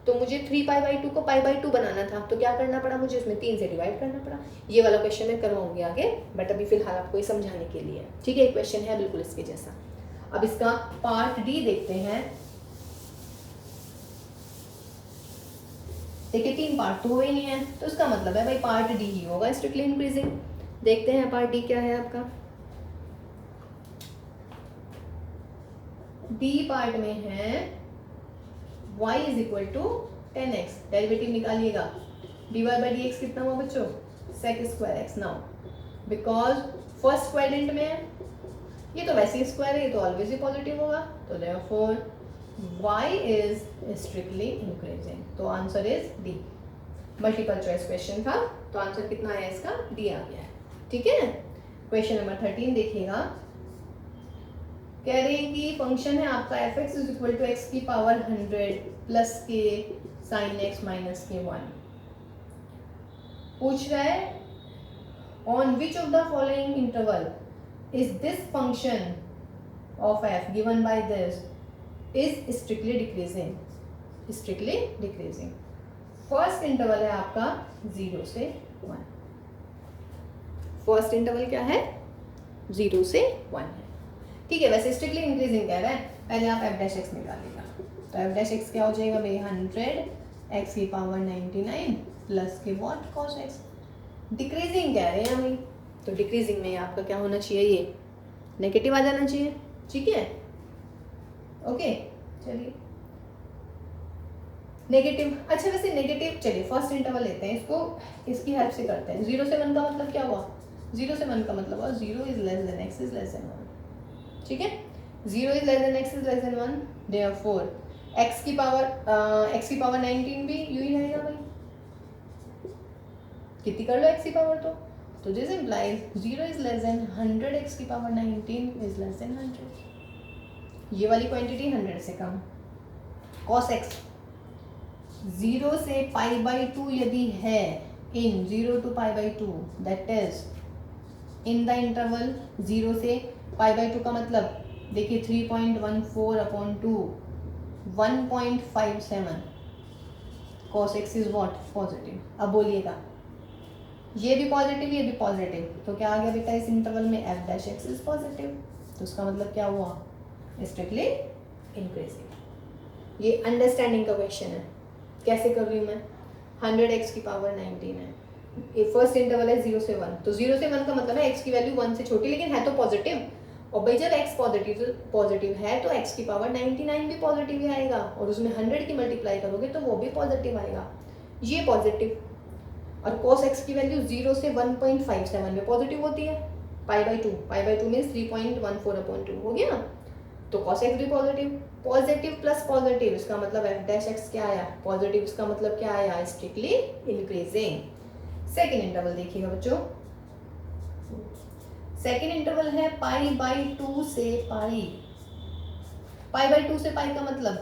तो मुझे 3π/2 को π/2 बनाना था, तो क्या करना पड़ा मुझे, इसमें 3 से डिवाइड करना पड़ा। ये वाला क्वेश्चन मैं करवाऊंगी आगे, बट अभी फिलहाल आपको ये समझाने के लिए। ठीक है, क्वेश्चन है बिल्कुल इसके जैसा। अब इसका पार्ट डी देखते हैं। देखिए 3 पार्ट तो हो ही नहीं है, तो इसका मतलब है भाई पार्ट डी ही होगा स्ट्रिक्टली इंक्रीजिंग। देखते हैं पार्ट डी क्या है आपका। डी पार्ट में है y is equal to 10x, derivative निकालिएगा। dy/dx कितना हुआ बच्चों, sec²x। Now because first quadrant में है, ये तो वैसे ही स्क्वायर है, ये तो ऑलवेज ही पॉजिटिव होगा, तो therefore y is strictly increasing. तो answer is D. Multiple choice question था, तो आंसर कितना आया इसका, डी आ गया है। ठीक है, क्वेश्चन नंबर 13 देखिएगा। कह रहे हैं कि फंक्शन है आपका f(x) is equal to x की power 100 plus k sine x minus k 1। पूछ रहा है on which of the following interval is this function of f given by this is strictly decreasing. Strictly decreasing first interval है आपका 0 से 1। फर्स्ट इंटरवल क्या है, 0 से 1 है। ठीक है, वैसे स्ट्रिक्टली इंक्रीजिंग कह रहा है, पहले आप f'(x) निकालिएगा, तो f'(x) क्या हो जाएगा भाई, 100 x की पावर 99 प्लस के वॉट cos x। डिक्रीजिंग कह रहे हैं हमें, तो डिक्रीजिंग में आपका क्या होना चाहिए, ये नेगेटिव आ जाना चाहिए। ठीक है, ओके चलिए नेगेटिव। अच्छा वैसे नेगेटिव, चलिए फर्स्ट इंटरवल लेते हैं, इसको इसकी हेल्प से करते हैं। 0 से 1 का मतलब क्या हुआ, 0 से 1 का मतलब हुआ 0 is less than x is less then 1। ठीक है, 0 is less than x is less then 1, therefore x की पावर 19 भी यू ही रहेगा भाई, कितनी कर लो x की पावर, तो this implies 0 is less then 100 x की पावर 19 इज लेस देन 100। ये वाली क्वांटिटी 100 से कम। cos x 0 से π/2 यदि है in 0 to π/2, that is in the interval 0 से π/2 का मतलब देखिए 3.14/2 1.57 cos x is what, positive. अब बोलिएगा ये भी पॉजिटिव ये भी पॉजिटिव, तो क्या आ गया बेटा इस इंटरवल में f'(x) इज पॉजिटिव, तो उसका मतलब क्या हुआ, स्ट्रिक्टली इंक्रीजिंग। ये अंडरस्टैंडिंग का क्वेश्चन है। कैसे कर रही हूँ मैं, 100x की पावर 19 है, ये फर्स्ट इंटरवल है 0 से 1, तो 0 से 1 का मतलब है x की वैल्यू 1 से छोटी, लेकिन है तो पॉजिटिव। और भाई जब x पॉजिटिव है तो x की पावर 99 भी पॉजिटिव ही आएगा, और उसमें 100 की मल्टीप्लाई करोगे तो वो भी पॉजिटिव आएगा, ये पॉजिटिव। और cos x की वैल्यू 0 से 1.57 में पॉजिटिव होती है, π/2 मीन्स 3.14/2 हो गया, तो cos x भी पॉजिटिव। पॉजिटिव प्लस पॉजिटिव, इसका मतलब f'(x) क्या आया, पॉजिटिव, इसका मतलब क्या आया, स्ट्रिक्टली इंक्रीजिंग। सेकेंड इंटरवल देखिएगा बच्चों, सेकेंड इंटरवल है π/2 से पाई। π/2 से पाई का मतलब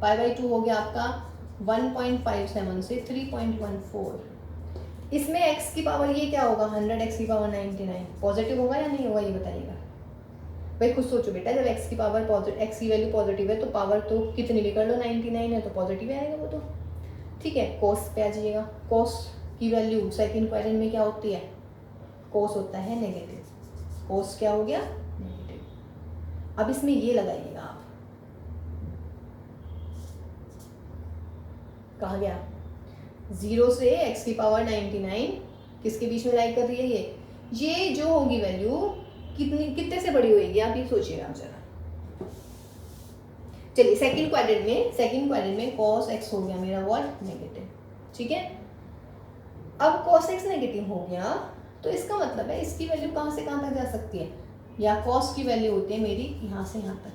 π/2 हो गया आपका 1.57 से 3.14। इसमें x की पावर ये क्या होगा, 100x की पावर 99, पॉजिटिव होगा या नहीं होगा ये बताइएगा भाई, खुद सोचो बेटा। जब x की पावर x की वैल्यू पॉजिटिव है तो पावर तो कितनी भी कर लो, 99 है तो पॉजिटिव आएगा वो तो। ठीक है, cos पे आ जाइएगा। cos की वैल्यू सेकंड क्वाड्रेंट में क्या होती है, cos होता है नेगेटिव, cos क्या हो गया, नेगेटिव। अब इसमें ये लगाइएगा आप, कहा गया 0 से x की पावर 99 किसके बीच में लाई कर रही है, ये जो होगी वैल्यू कितने से बड़ी होगी, आप ये सोचिएगा जरा। चलिए सेकंड क्वाड्रेंट में cos x हो गया मेरा व्हाट, नेगेटिव। ठीक है, अब cos x नेगेटिव हो गया तो इसका मतलब है इसकी वैल्यू कहाँ से कहाँ तक जा सकती है, या cos की वैल्यू होती है मेरी यहाँ से यहाँ तक,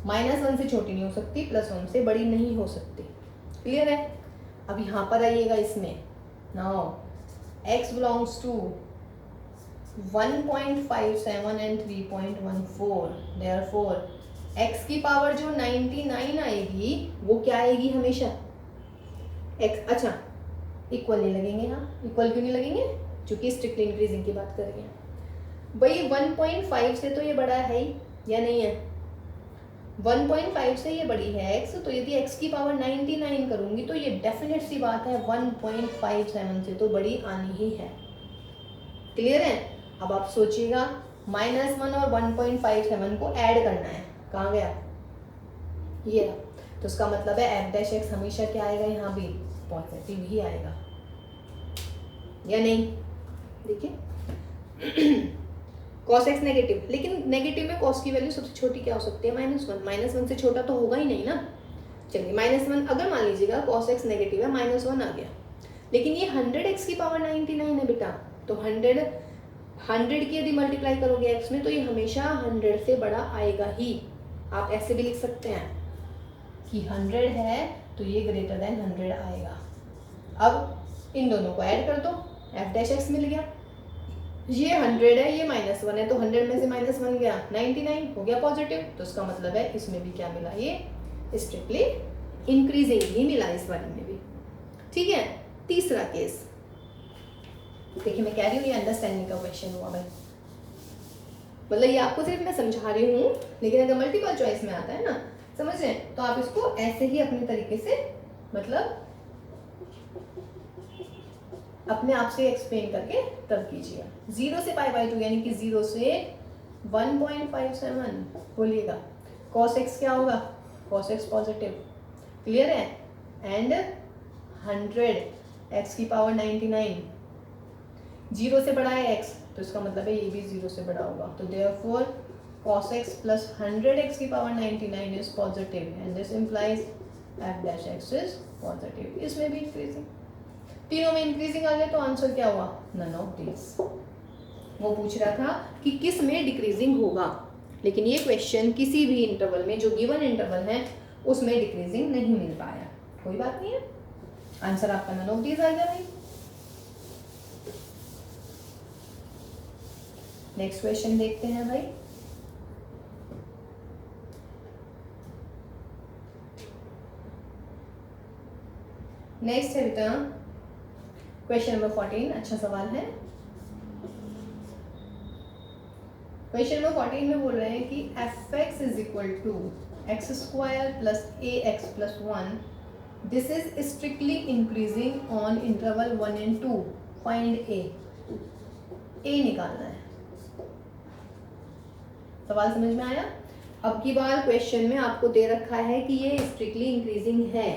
-1 से छोटी नहीं हो सकती, +1 से बड़ी नहीं हो सकती। क्लियर है? अब यहाँ पर आइएगा इसमें, now x belongs to 1.57 and 3.14, therefore x की पावर जो 99 आएगी वो क्या आएगी हमेशा x। अच्छा, इक्वल नहीं लगेंगे यहाँ, इक्वल क्यों नहीं लगेंगे? क्योंकि स्ट्रिक्टली इंक्रीजिंग की बात कर रही हैं भाई। 1.5 से तो ये बड़ा है ही या नहीं है? 1.5 से ये बड़ी है x, तो यदि x की पावर 99 करूंगी तो ये डेफिनेट सी बात है 1.57 से तो बड़ी आनी ही है। क्लियर है? अब आप सोचिएगा -1 और 1.57 को ऐड करना है, कहाँ गया ये? तो उसका मतलब है f डैश x हमेशा क्या आएगा यहाँ भी? पॉजिटिव ही आएगा या नहीं? देखिए cos x नेगेटिव, लेकिन नेगेटिव में cos की वैल्यू सबसे छोटी क्या हो सकती है? -1। -1 से छोटा तो होगा ही नहीं ना। चलिए -1, अगर मान लीजिएगा cos x नेगेटिव है, -1 आ गया, लेकिन ये 100x की पावर 99 है बेटा, तो 100 की यदि मल्टीप्लाई करोगे x में तो ये हमेशा 100 से बड़ा आएगा ही। आप ऐसे भी लिख सकते हैं कि 100 है तो ये ग्रेटर देन 100 आएगा। अब इन दोनों को ऐड कर दो, f डैश x मिल गया। ये 100 है, ये -1 है, तो 100 में से -1 गया, 99 हो गया पॉजिटिव। तो इसका मतलब है इसमें भी क्या मिला? ये स्ट्रिक्टली इंक्रीजिंग ही मिला इस वाले में भी। ठीक है, तीसरा केस देखिए, मैं कह रही हूँ ये अंडरस्टैंडिंग का क्वेश्चन हुआ भाई, मतलब ये आपको सिर्फ मैं समझा रही हूँ, लेकिन अगर मल्टीपल चॉइस में आता है ना, समझ रहे हैं, तो आप इसको ऐसे ही अपने तरीके से मतलब अपने आप से एक्सप्लेन करके तब कीजिएगा। 0 से π/2 यानी कि 0 से 1.57 बोलिएगा। cos x क्या होगा? cos x positive. क्लियर है? एंड 100 x की पावर 99, 0 से बड़ा है x, तो इसका मतलब है ये भी 0 से बड़ा होगा। तो therefore cos x plus 100x की power 99 is positive and this implies f dash x is positive. इसमें भी इंक्रीजिंग, तीनों में इंक्रीजिंग आ गया, तो आंसर क्या हुआ? None of this. वो पूछ रहा था कि किस में डिक्रीजिंग होगा, लेकिन ये क्वेश्चन किसी भी इंटरवल में जो गिवन इंटरवल है उसमें डिक्रीजिंग नहीं मिल पाया। कोई बात नहीं है, आंसर आपका नन ऑफ दिस आएगा भाई। नेक्स्ट क्वेश्चन देखते हैं भाई। नेक्स्ट है बेटा क्वेश्चन नंबर 14। अच्छा सवाल है। क्वेश्चन नंबर 14 में बोल रहे हैं कि f(x) is equal to x² plus ax plus 1, this is strictly increasing on interval 1 and 2, find a निकालना है। सवाल समझ में आया? अब की बार क्वेश्चन में आपको दे रखा है कि ये स्ट्रिक्टली इंक्रीजिंग है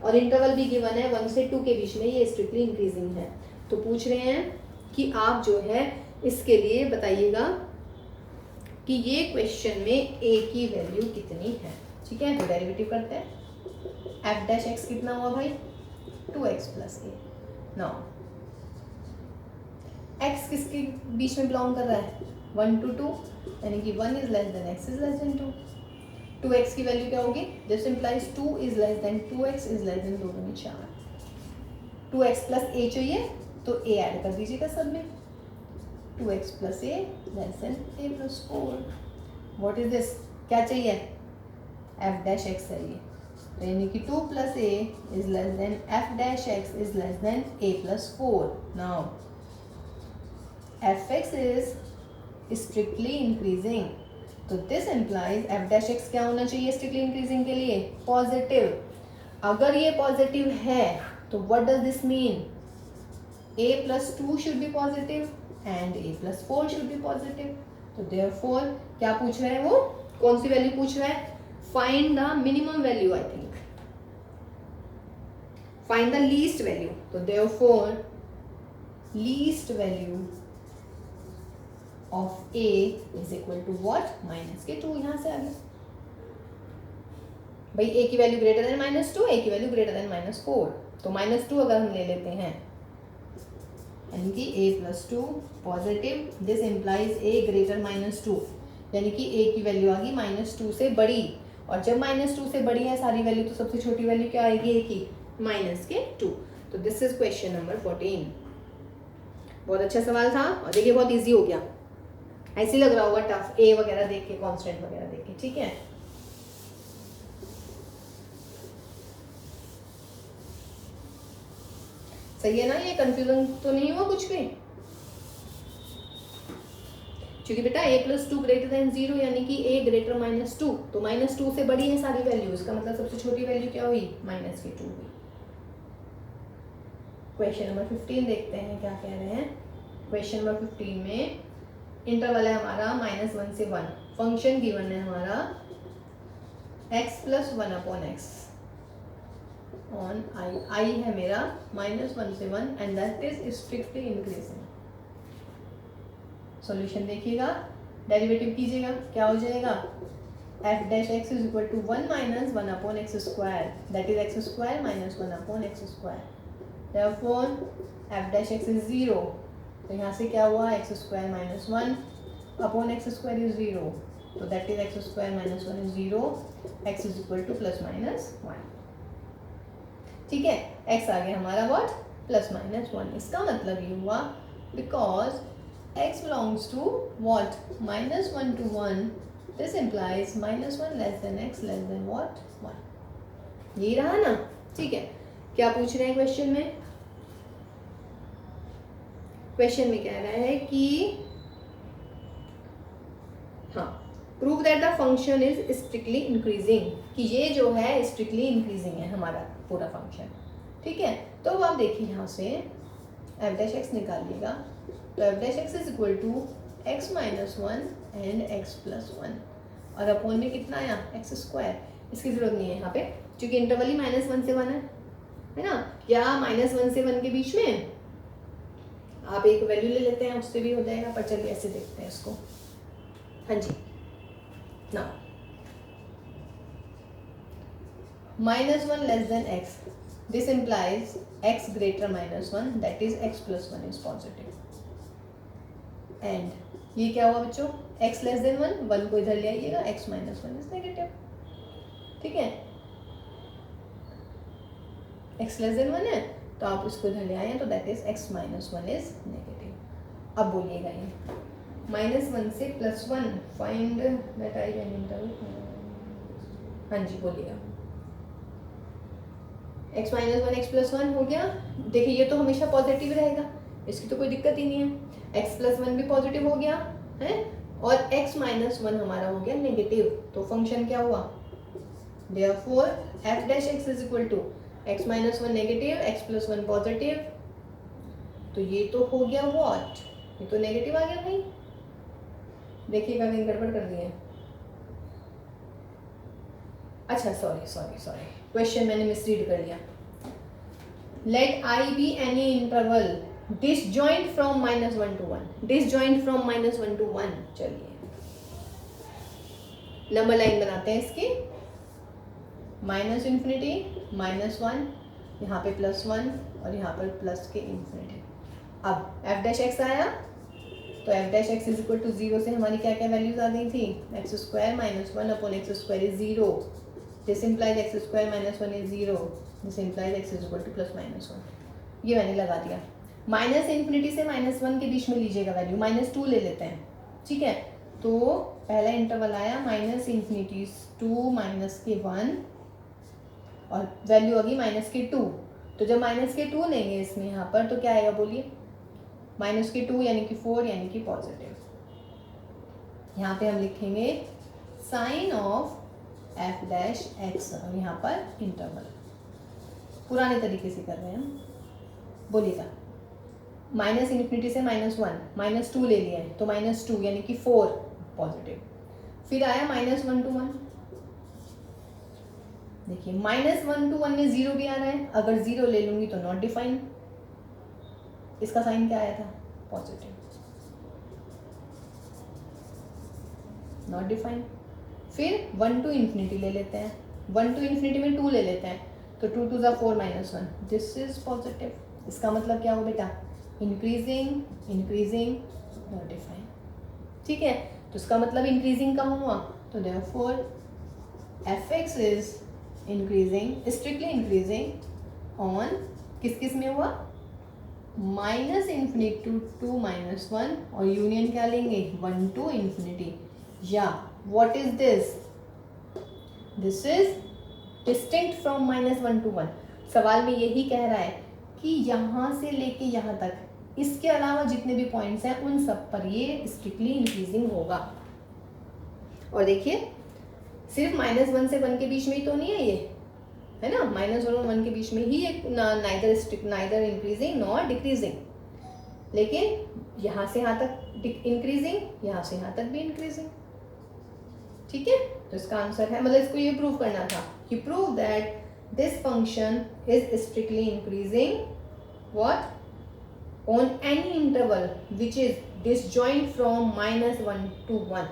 और इंटरवल भी गिवन है 1 से 2 के बीच में, ये स्ट्रिक्टली इंक्रीजिंग है। तो पूछ रहे हैं कि आप जो है इसके लिए बताइएगा कि ये क्वेश्चन में a की वैल्यू कितनी है। ठीक है, तो डेरिवेटिव करते हैं। f डैश x कितना हुआ भाई? 2x plus a। Now x किसके बीच में बिलोंग कर रहा है? 1 to 2, यानी कि 1 is less than x is less then 2। 2x की वैल्यू क्या होगी? This implies 2 is less then 2x is less then 2 दूनी 4। 2x प्लस a चाहिए तो a ऐड कर दीजिएगा सब में। 2x plus a less than a plus 4। What is this? क्या चाहिए? f डैश x चाहिए, यानी कि 2 plus a is less than f dash x is less than a plus 4। Now f(x) is strictly increasing, तो this implies f dash x क्या होना चाहिए स्ट्रिक्टली इंक्रीजिंग के लिए? पॉजिटिव। अगर ये पॉजिटिव है तो what does this mean? a plus 2 should be positive and a plus 4 should be positive. तो देयरफॉर क्या पूछ रहे हैं वो? कौन सी वैल्यू पूछ रहा है? Find the minimum value, I think find the least value. तो therefore least value of a is equal to what? -2। यहां से आ गया भाई, a की वैल्यू ग्रेटर देन -2, a की वैल्यू ग्रेटर देन -4। तो -2 अगर हम ले लेते हैं यानी कि a plus 2 positive, this implies a greater -2, यानी कि a की वैल्यू आ गई -2 से बड़ी। और जब -2 से बड़ी है सारी वैल्यू तो सबसे छोटी वैल्यू क्या आएगी, एक ही, -2। तो दिस इज क्वेश्चन नंबर 14। बहुत अच्छा सवाल था और देखिए बहुत इजी हो गया। ऐसे लग रहा होगा टफ, ए वगैरह देख के, कांस्टेंट वगैरह देख के, ठीक है। सही है ना, ये कंफ्यूजन तो नहीं हुआ कुछ भी? क्योंकि बेटा a + 2 > 0 यानी कि a greater -2, तो -2 से बड़ी है सारी वैल्यू, इसका मतलब सबसे छोटी वैल्यू क्या हुई, -2 हुई। क्वेश्चन नंबर 15 देखते हैं क्या कह रहे हैं। क्वेश्चन नंबर 15 में इंटरवल है हमारा -1 से 1, फंक्शन गिवन है हमारा x + 1/x ऑन i है मेरा -1 से 1 and that is strictly increasing. Solution देखिएगा, डेरिवेटिव कीजिएगा, क्या हो जाएगा, f dash x is equal to 1 minus 1 upon x square, that is x square minus 1 upon x square. Therefore f dash x is 0, तो यहाँ से क्या हुआ, x square minus 1 upon x square is 0, तो that is x square minus 1 is 0, x is equal to plus minus 1। ठीक है, x आ गया हमारा what, plus minus 1। इसका मतलब ये हुआ because x belongs to what, -1 to 1, this implies -1 less than x less than what, 1। ये रहा ना, ठीक है। क्या पूछ रहे हैं क्वेश्चन में? क्वेश्चन में कह रहा है कि हाँ, prove that the function is strictly increasing, कि ये जो है स्ट्रिक्टली इंक्रीजिंग है हमारा पूरा फंक्शन, ठीक है। तो अब आप देखिए यहाँ से f dash x निकालिएगा, तो f dash x is equal to x minus 1 and x plus 1 और अपॉन में कितना आया, x स्क्वायर। इसकी जरूरत नहीं है यहाँ पे क्योंकि इंटरवल ही -1 से 1 है ना, या -1 से 1 के बीच में आप एक वैल्यू ले लेते हैं, उससे भी हो जाएगा, पर चलिए ऐसे देखते हैं इसको। हाँ जी, ना -1 less than x, this implies x greater -1, that is x plus 1 is positive। And ये क्या हुआ बच्चों, x लेस देन 1 को इधर ले आइएगा, x minus 1 इज नेगेटिव, ठीक है। x लेस देन 1 है तो आप इसको इधर ले आए हैं, तो that is x minus 1 is negative. अब बोलिएगा ये -1 से +1 find that I can interval, हाँ जी बोलिएगा। x minus 1 x plus 1 हो गया। देखिए ये तो हमेशा पॉजिटिव रहेगा, इसकी तो कोई दिक्कत ही नहीं है। x plus 1 भी पॉजिटिव हो गया है और x minus 1 हमारा हो गया नेगेटिव, तो फंक्शन क्या हुआ, therefore f dash x is equal to x minus 1 negative, x plus 1 positive, तो ये तो हो गया what, ये तो नेगेटिव आ गया भाई। देखिएगा कहीं गड़बड़ कर दिए। अच्छा सॉरी क्वेश्चन मैंने मिसरीड कर लिया। Let I be any interval disjoint from -1 to 1, disjoint from -1 to 1। चलिए नंबर लाइन बनाते हैं इसकी, -∞, -1, यहाँ पे +1 और यहाँ पर प्लस के ∞। अब f dash x आया तो f dash x is equal to 0 से हमारी क्या क्या वैल्यूज आ गई थी, x square minus 1 upon x square is 0, this implies x square minus 1 is 0, this implies x is equal two plus minus 1। ये मैंने लगा दिया। -∞ से -1 के बीच में लीजिएगा वैल्यू, -2 ले लेते हैं, ठीक है। तो पहला इंटरवल आया -∞ टू -1 और वैल्यू आ गई -2। तो जब -2 लेंगे इसमें यहाँ पर तो क्या आएगा बोलिए, -2 यानी कि 4 यानी कि पॉजिटिव। यहाँ पे हम लिखेंगे sign of f dash x और यहाँ पर इंटरवल पुराने तरीके से कर रहे हैं हम। बोलिएगा -∞ से -1, -2 ले लिया है तो -2 यानी कि 4 पॉजिटिव। फिर आया -1 to 1, देखिए -1 to 1 में 0 भी आ रहा है, अगर 0 ले लूंगी तो नॉट डिफाइन, इसका साइन क्या आया था, पॉजिटिव, नॉट डिफाइन। फिर 1 to ∞ ले लेते हैं, 1 to ∞ में 2 ले लेते हैं तो 2 to 4 -1, दिस इज पॉजिटिव। इसका मतलब क्या हो बेटा, इंक्रीजिंग इंक्रीजिंग नॉट डिफाइन, ठीक है। तो इसका मतलब इंक्रीजिंग का हुआ, तो therefore f x is increasing, strictly increasing on किस किस में हुआ, minus infinity to minus one, और यूनियन क्या लेंगे, 1 to इन्फिनिटी, या what is this, this is distinct from -1 to 1। सवाल में यही कह रहा है कि यहाँ से लेके यहाँ तक, इसके अलावा जितने भी पॉइंट्स हैं उन सब पर ये स्ट्रिक्टली इंक्रीजिंग होगा। और देखिए सिर्फ -1 से 1 के बीच में ही तो नहीं है ये, है ना, -1 और 1 के बीच में ही एक नाइदर इंक्रीजिंग नॉर डिक्रीजिंग, लेकिन यहाँ से यहाँ तक इंक्रीजिंग, यहाँ से यहाँ तक भी इंक्रीजिंग। ठीक है, तो इसका आंसर है, मतलब इसको ये प्रूव करना था कि prove that this function is strictly increasing what on any interval which is disjoint from -1 to 1।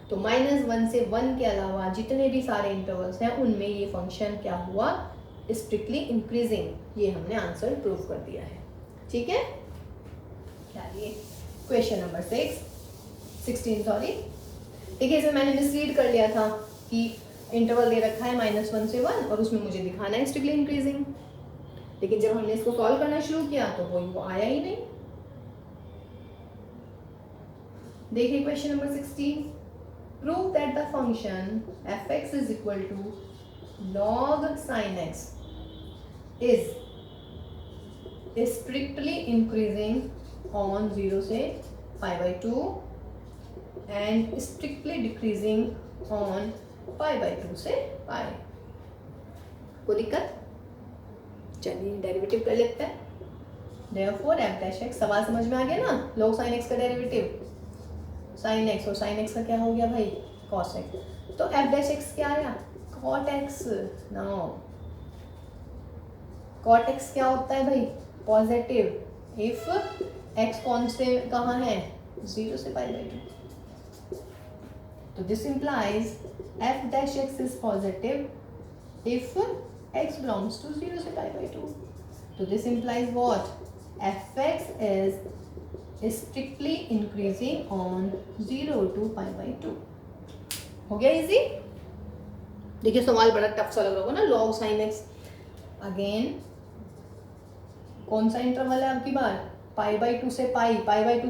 तो -1 से 1 के अलावा जितने भी सारे इंटरवल्स हैं उनमें ये फंक्शन क्या हुआ, स्ट्रिक्टली इंक्रीजिंग। ये हमने आंसर प्रूव कर दिया है। ठीक है, चलिए क्वेश्चन नंबर 16 सॉरी। देखिए इसमें मैंने मिसरीड कर लिया था कि इंटरवल दे रखा है -1 से 1 और उसमें मुझे दिखाना है स्ट्रिक्टली इंक्रीजिंग, लेकिन जब हमने इसको सॉल्व करना शुरू किया तो वो आया ही नहीं। देखिए question number 16, prove that the function f(x) is equal to log sin x is strictly increasing on 0 से π/2 and strictly decreasing on π/2 से π। कोई दिक्कत? चलिए डेरिवेटिव कर लेते हैं। Therefore f'(x) सवाल समझ में आ गया ना, log sin x का डेरिवेटिव sin x, और sin x का क्या हो गया भाई, cos x। तो f'(x) क्या आया, cot x। Now cot x क्या होता है भाई, पॉजिटिव इफ x कौन से कहाँ है, 0 से π/2। तो this implies f'(x) is positive if x belongs to 0 से π/2। तो this implies what, f(x) is strictly increasing on 0 to π/2। हो गया इजी। देखिए सवाल बड़ा टफ सा लग रहा होगा ना, log sin x। अगेन कौन सा इंटरवल है आपकी बार, π/2 से π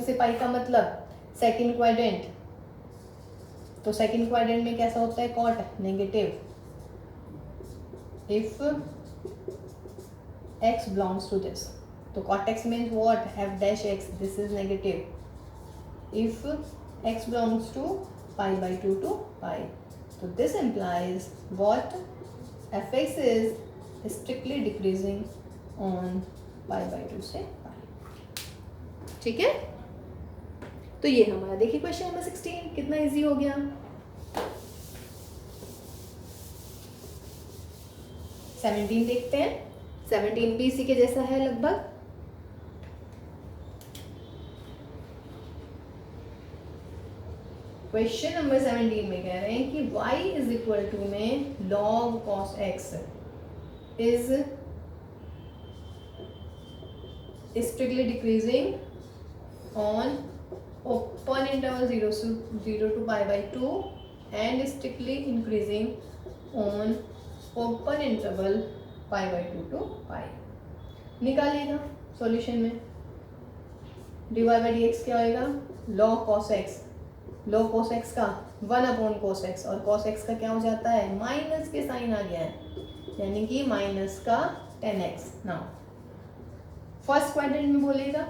से π का मतलब सेकंड क्वाड्रेंट। तो सेकंड क्वाड्रेंट में कैसा होता है, cot negative if x belongs to this। तो cot x means what, f'(x), this is negative if x belongs to π/2 to π। So this implies what, f(x) is strictly decreasing on π/2 से π। ठीक है, तो ये हमारा देखिए क्वेश्चन नंबर 16 कितना इजी हो गया। 17 देखते हैं। 17 भी इसी के जैसा है लगभग। क्वेश्चन नंबर 17 में कह रहे हैं कि y इज इक्वल टू में log cos x is strictly decreasing on open interval 0 to π/2 and strictly increasing on open interval π/2 to π। निकालिएगा सॉल्यूशन में, dy/dx क्या होएगा, log cos x, log cos x का 1/cos x, और cos x का क्या हो जाता है, माइनस के साइन आ गया है, यानी कि माइनस का 10x। नाउ फर्स्ट क्वाड्रेंट में बोलेगा,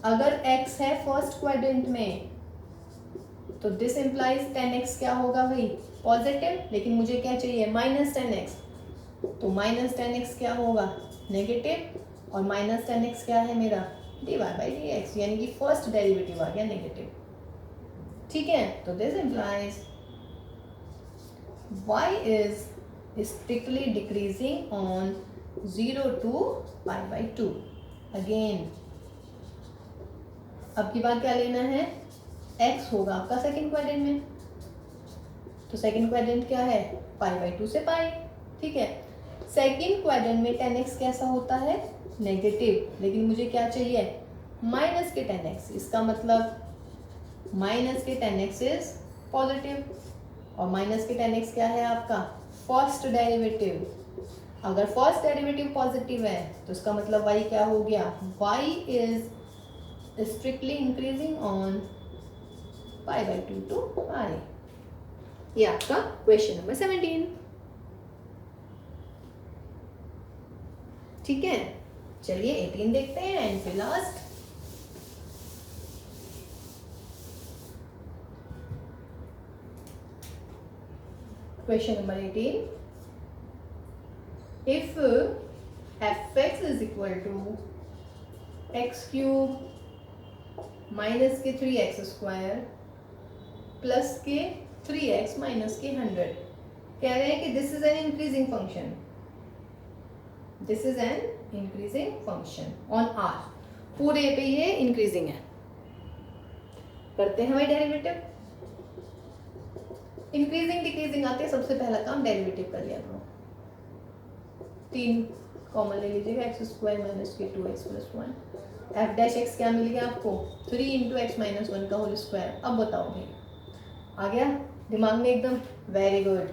अगर x है फर्स्ट क्वाड्रेंट में तो दिस इंप्लाइज 10x क्या होगा भाई, पॉजिटिव, लेकिन मुझे क्या चाहिए, -10x। तो -10x क्या होगा, नेगेटिव, और -10x क्या है मेरा, dy/dx, यानी कि फर्स्ट डेरिवेटिव आ गया नेगेटिव। ठीक है, तो this implies y is strictly decreasing on 0 to π/2। Again अब की बात क्या लेना है, x होगा आपका सेकंड क्वाड्रेंट में, तो सेकंड क्वाड्रेंट क्या है, π/2 से π। ठीक है, सेकंड क्वाड्रेंट में 10x कैसा होता है, नेगेटिव, लेकिन मुझे क्या चाहिए, माइनस के 10x। इसका मतलब माइनस के 10x इज पॉजिटिव, और माइनस के 10x क्या है आपका, फर्स्ट डेरिवेटिव, अगर फर्स्ट डेरिवेटिव पॉजिटिव है तो इसका मतलब y क्या हो गया, y is strictly increasing on π/2 to i। ये आपका क्वेश्चन नंबर 17। ठीक है, चलिए 18 देखते हैं एंड फिर last. Question number 18, if fx is equal to x cube minus k 3x square plus के 3x माइनस के 100, कह रहे हैं कि this is an increasing function, this is an increasing function on r, पूरे पे ये इंक्रीजिंग है। करते हैं हमें डेरिवेटिव, इंक्रीजिंग डिक्रीजिंग आते हैं, सबसे पहला काम डेरिवेटिव कर लिया करो। 3 कॉमन ले लीजिएगा, एक्स स्क्वायर माइनस के 2x plus 1, F dash x क्या मिल गया आपको 3 इंटू एक्स माइनस 1 का होल स्क्वायर। अब बताओ भाई, आ गया दिमाग में एकदम, वेरी गुड।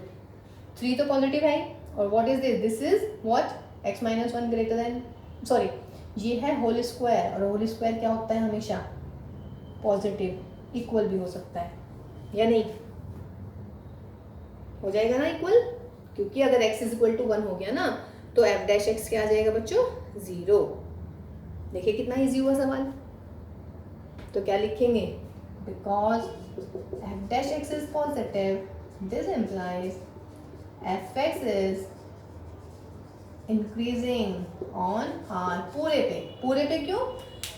3 तो पॉजिटिव है और what is this, this is what x minus 1 greater than, sorry ये है होल स्क्वायर, और होल स्क्वायर क्या होता है हमेशा पॉजिटिव, इक्वल भी हो सकता है या नहीं, हो जाएगा ना इक्वल, क्योंकि अगर x इज इक्वल टू 1 हो गया ना तो f डैश x क्या आ जाएगा बच्चों 0। देखिए कितना इजी हुआ सवाल। तो क्या लिखेंगे, because f dash x is positive, this implies fx is increasing on r, पूरे पे क्यों,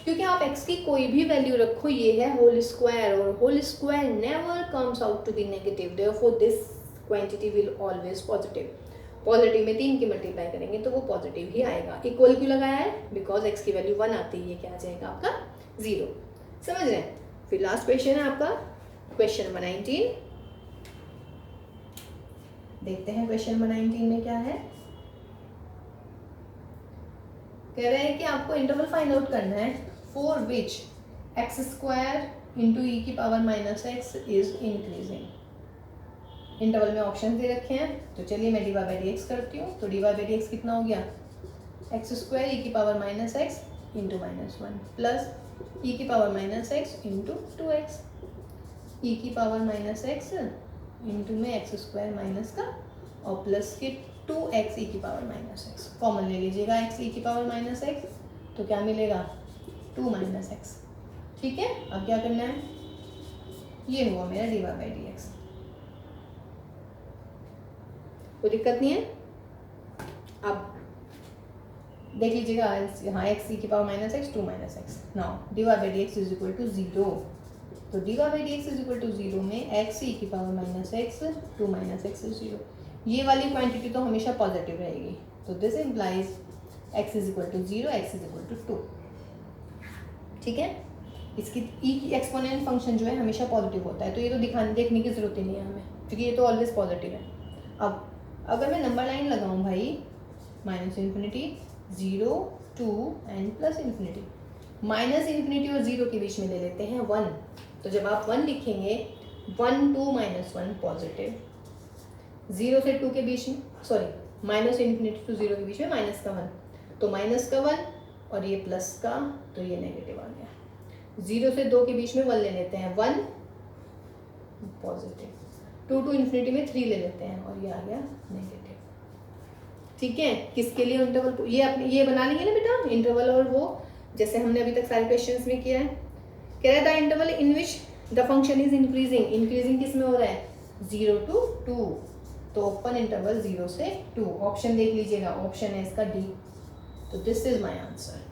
क्योंकि आप x की कोई भी वैल्यू रखो, ये है होल स्क्वायर और whole square never comes out to be negative, therefore this quantity will always positive. Positive में 3 की मल्टीप्लाई करेंगे तो वो पॉजिटिव ही आएगा। इक्वल क्यों लगाया है, बिकॉज x की वैल्यू 1 आती है, क्या आ जाएगा आपका 0। समझ रहे हैं। फिर लास्ट क्वेश्चन है आपका क्वेश्चन नंबर 19, देखते हैं क्वेश्चन नंबर 19 में क्या है। कह रहे हैं कि आपको इंटरवल फाइंड आउट करना है for which X square into E की power minus x is increasing. Interval में ऑप्शन दे रखे हैं, तो चलिए मैं D Y by D X करती हूँ। तो D Y by D X कितना हो गया, एक्स स्क्वायर ई की power minus X into minus 1 plus E की power minus X into 2x, E की पावर माइनस एक्स इंटू में एक्स स्क्वायर माइनस का और प्लस के 2x ई की पावर माइनस एक्स, कॉमन ले लीजिएगा x ई की पावर माइनस एक्स, तो क्या मिलेगा 2 माइनस एक्स। ठीक है, अब क्या करना है, ये हुआ मेरा d Y by D x, कोई दिक्कत नहीं है। अब देख लीजिएगा यहाँ x ई की power minus x 2 minus x, now d Y by D x is equal to 0, तो D Y by D x is equal to 0 में x ई की power minus x 2 minus x is 0, ये वाली क्वांटिटी तो हमेशा पॉजिटिव रहेगी, तो this implies x is equal to 0, x is equal to 2। ठीक है, इसकी e की एक्सपोनेंट फंक्शन जो है हमेशा पॉजिटिव होता है, तो ये तो देखने की जरूरत ही नहीं है हमें, क्योंकि ये तो ऑलवेज पॉजिटिव है। अब अगर मैं नंबर लाइन लगाऊं भाई, minus infinity 0 2 and plus infinity, minus infinity और 0 के बीच में ले लेते हैं 1, तो जब आप 1 लिखेंगे 1 2 माइनस 1 पॉजिटिव, 0 से 2 के बीच में, सॉरी माइनस इन्फिनिटी टू 0 के बीच में माइनस का 1, तो माइनस का 1 और ये प्लस का, तो ये नेगेटिव आ गया। 0 से 2 के बीच में 1 ले लेते हैं, 1 पॉजिटिव, 2 टू इन्फिनिटी में 3 ले लेते हैं और ये आ गया नेगेटिव। ठीक है, किसके लिए इंटरवल, ये अपने ये बना लेंगे ना बेटा इंटरवल, और वो जैसे हमने अभी तक सारे क्वेश्चंस में किया है। कह रहा है the interval in which the function is increasing, increasing किस में हो रहा है 0 to 2, तो ओपन इंटरवल 0 से 2, ऑप्शन देख लीजिएगा, ऑप्शन है इसका डी, तो दिस इज माय आंसर।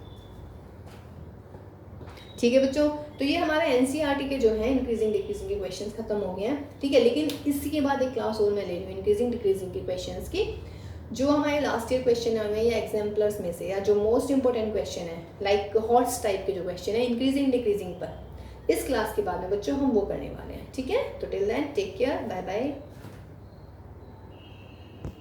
ठीक है बच्चों, तो ये हमारा एनसीईआरटी के जो है इंक्रीजिंग डिक्रीजिंग के क्वेश्चंस खत्म हो गए हैं। ठीक है, लेकिन इसी के बाद एक क्लास और मैं ले रही हूँ इंक्रीजिंग डिक्रीजिंग के क्वेश्चंस की, जो हमारे लास्ट ईयर क्वेश्चन है या एग्जाम्पलर्स में से, या जो मोस्ट इंपॉर्टेंट क्वेश्चन है लाइक हॉट्स टाइप के जो क्वेश्चन है इंक्रीजिंग डिक्रीजिंग पर, इस क्लास के बाद में बच्चों हम वो करने वाले हैं। ठीक है, तो till then take care, bye bye.